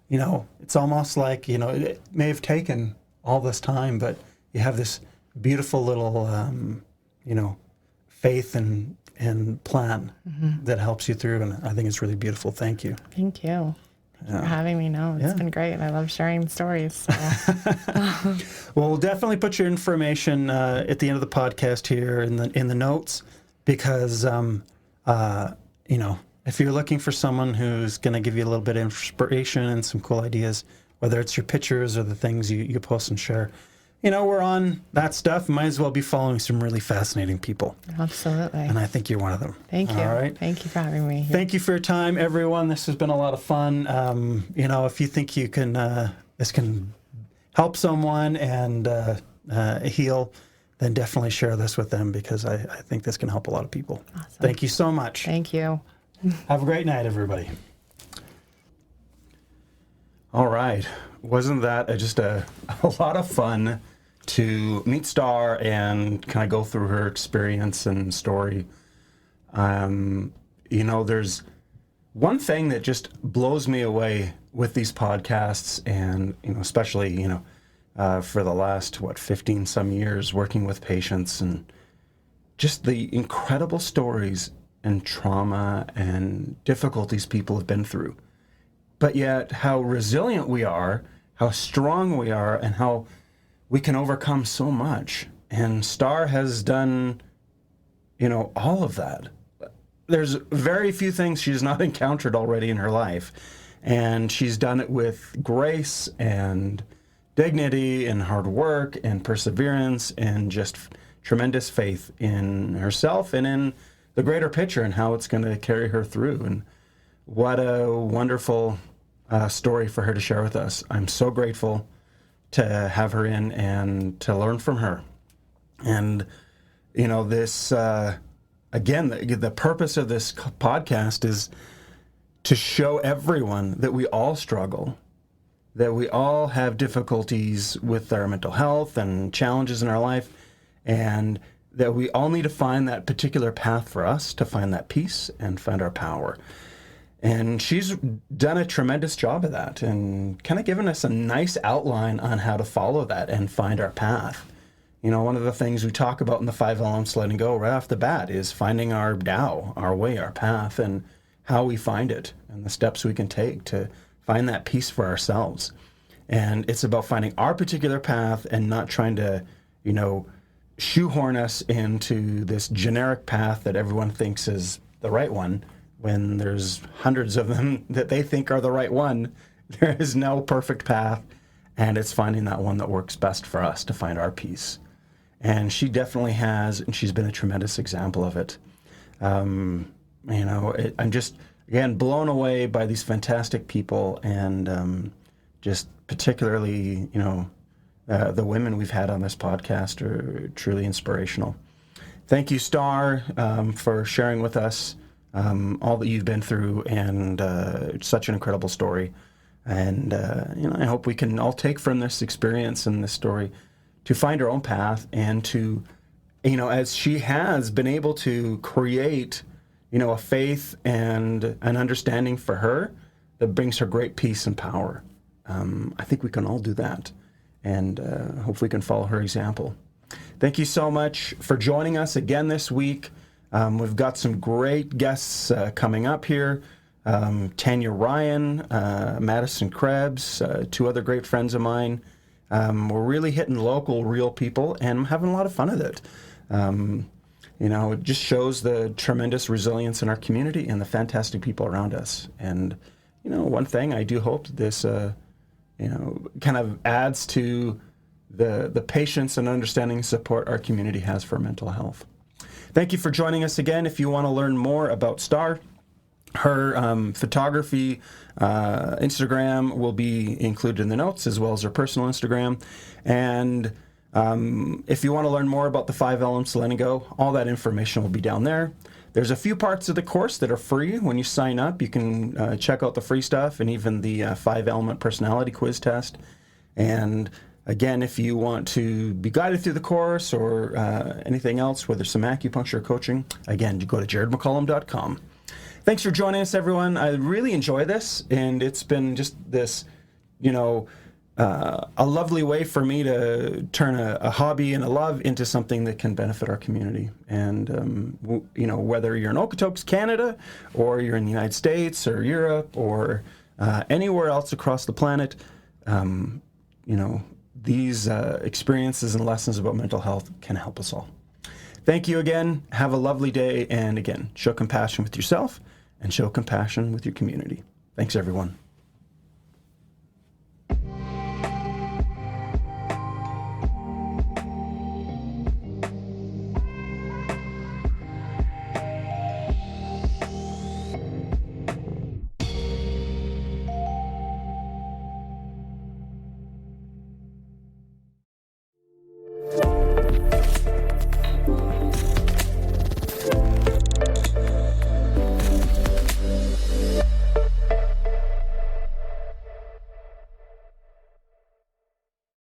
it's almost like, it may have taken all this time, but you have this beautiful little, faith and plan that helps you through. And I think it's really beautiful. Thank you. Thank you. Thank you for having me. It's been great. I love sharing stories. So. Well, we'll definitely put your information at the end of the podcast here in the notes, because if you're looking for someone who's going to give you a little bit of inspiration and some cool ideas, whether it's your pictures or the things you post and share, we're on that stuff. Might as well be following some really fascinating people. Absolutely. And I think you're one of them. Thank you. All right. Thank you for having me. Thank you for your time, everyone. This has been a lot of fun. If you think you can, this can help someone and heal, then definitely share this with them, because I think this can help a lot of people. Awesome. Thank you so much. Thank you. Have a great night, everybody. All right. Wasn't that just a lot of fun to meet Star and kind of go through her experience and story? There's one thing that just blows me away with these podcasts, and, especially, for the last, 15 some years working with patients, and just the incredible stories and trauma and difficulties people have been through. But yet how resilient we are, how strong we are, and how we can overcome so much. And Star has done, all of that. There's very few things she's not encountered already in her life. And she's done it with grace and dignity and hard work and perseverance and just tremendous faith in herself and in the greater picture and how it's going to carry her through. And what a wonderful story for her to share with us. I'm so grateful to have her in and to learn from her. And, this, again, the purpose of this podcast is to show everyone that we all struggle, that we all have difficulties with our mental health and challenges in our life, and that we all need to find that particular path for us to find that peace and find our power. And she's done a tremendous job of that and kind of given us a nice outline on how to follow that and find our path. One of the things we talk about in the 5 elements letting go right off the bat is finding our Tao, our way, our path, and how we find it and the steps we can take to find that peace for ourselves. And it's about finding our particular path and not trying to, shoehorn us into this generic path that everyone thinks is the right one, when there's hundreds of them that they think are the right one. There is no perfect path, and it's finding that one that works best for us to find our peace. And she definitely has, and she's been a tremendous example of it. I'm just, again, blown away by these fantastic people, and just particularly, the women we've had on this podcast are truly inspirational. Thank you, Star, for sharing with us all that you've been through, and it's such an incredible story. And, I hope we can all take from this experience and this story to find our own path, and to, as she has been able to create, a faith and an understanding for her that brings her great peace and power. I think we can all do that, and hopefully we can follow her example. Thank you so much for joining us again this week. We've got some great guests coming up here. Tanya Ryan, Madison Krebs, 2 other great friends of mine. We're really hitting local, real people, and I'm having a lot of fun with it. It just shows the tremendous resilience in our community and the fantastic people around us. And, one thing I do hope this, kind of adds to the patience and understanding and support our community has for mental health. Thank you for joining us again. If you want to learn more about Star, her photography, Instagram will be included in the notes, as well as her personal Instagram. And if you want to learn more about the 5 elements to letting go, all that information will be down there. There's a few parts of the course that are free when you sign up. You can check out the free stuff and even the 5-element personality quiz test. And again, if you want to be guided through the course or anything else, whether some acupuncture or coaching, again, you go to jaredmccallum.com. Thanks for joining us, everyone. I really enjoy this, and it's been just this, a lovely way for me to turn a hobby and a love into something that can benefit our community. And, whether you're in Okotoks, Canada, or you're in the United States or Europe or anywhere else across the planet, these experiences and lessons about mental health can help us all. Thank you again. Have a lovely day. And again, show compassion with yourself and show compassion with your community. Thanks, everyone.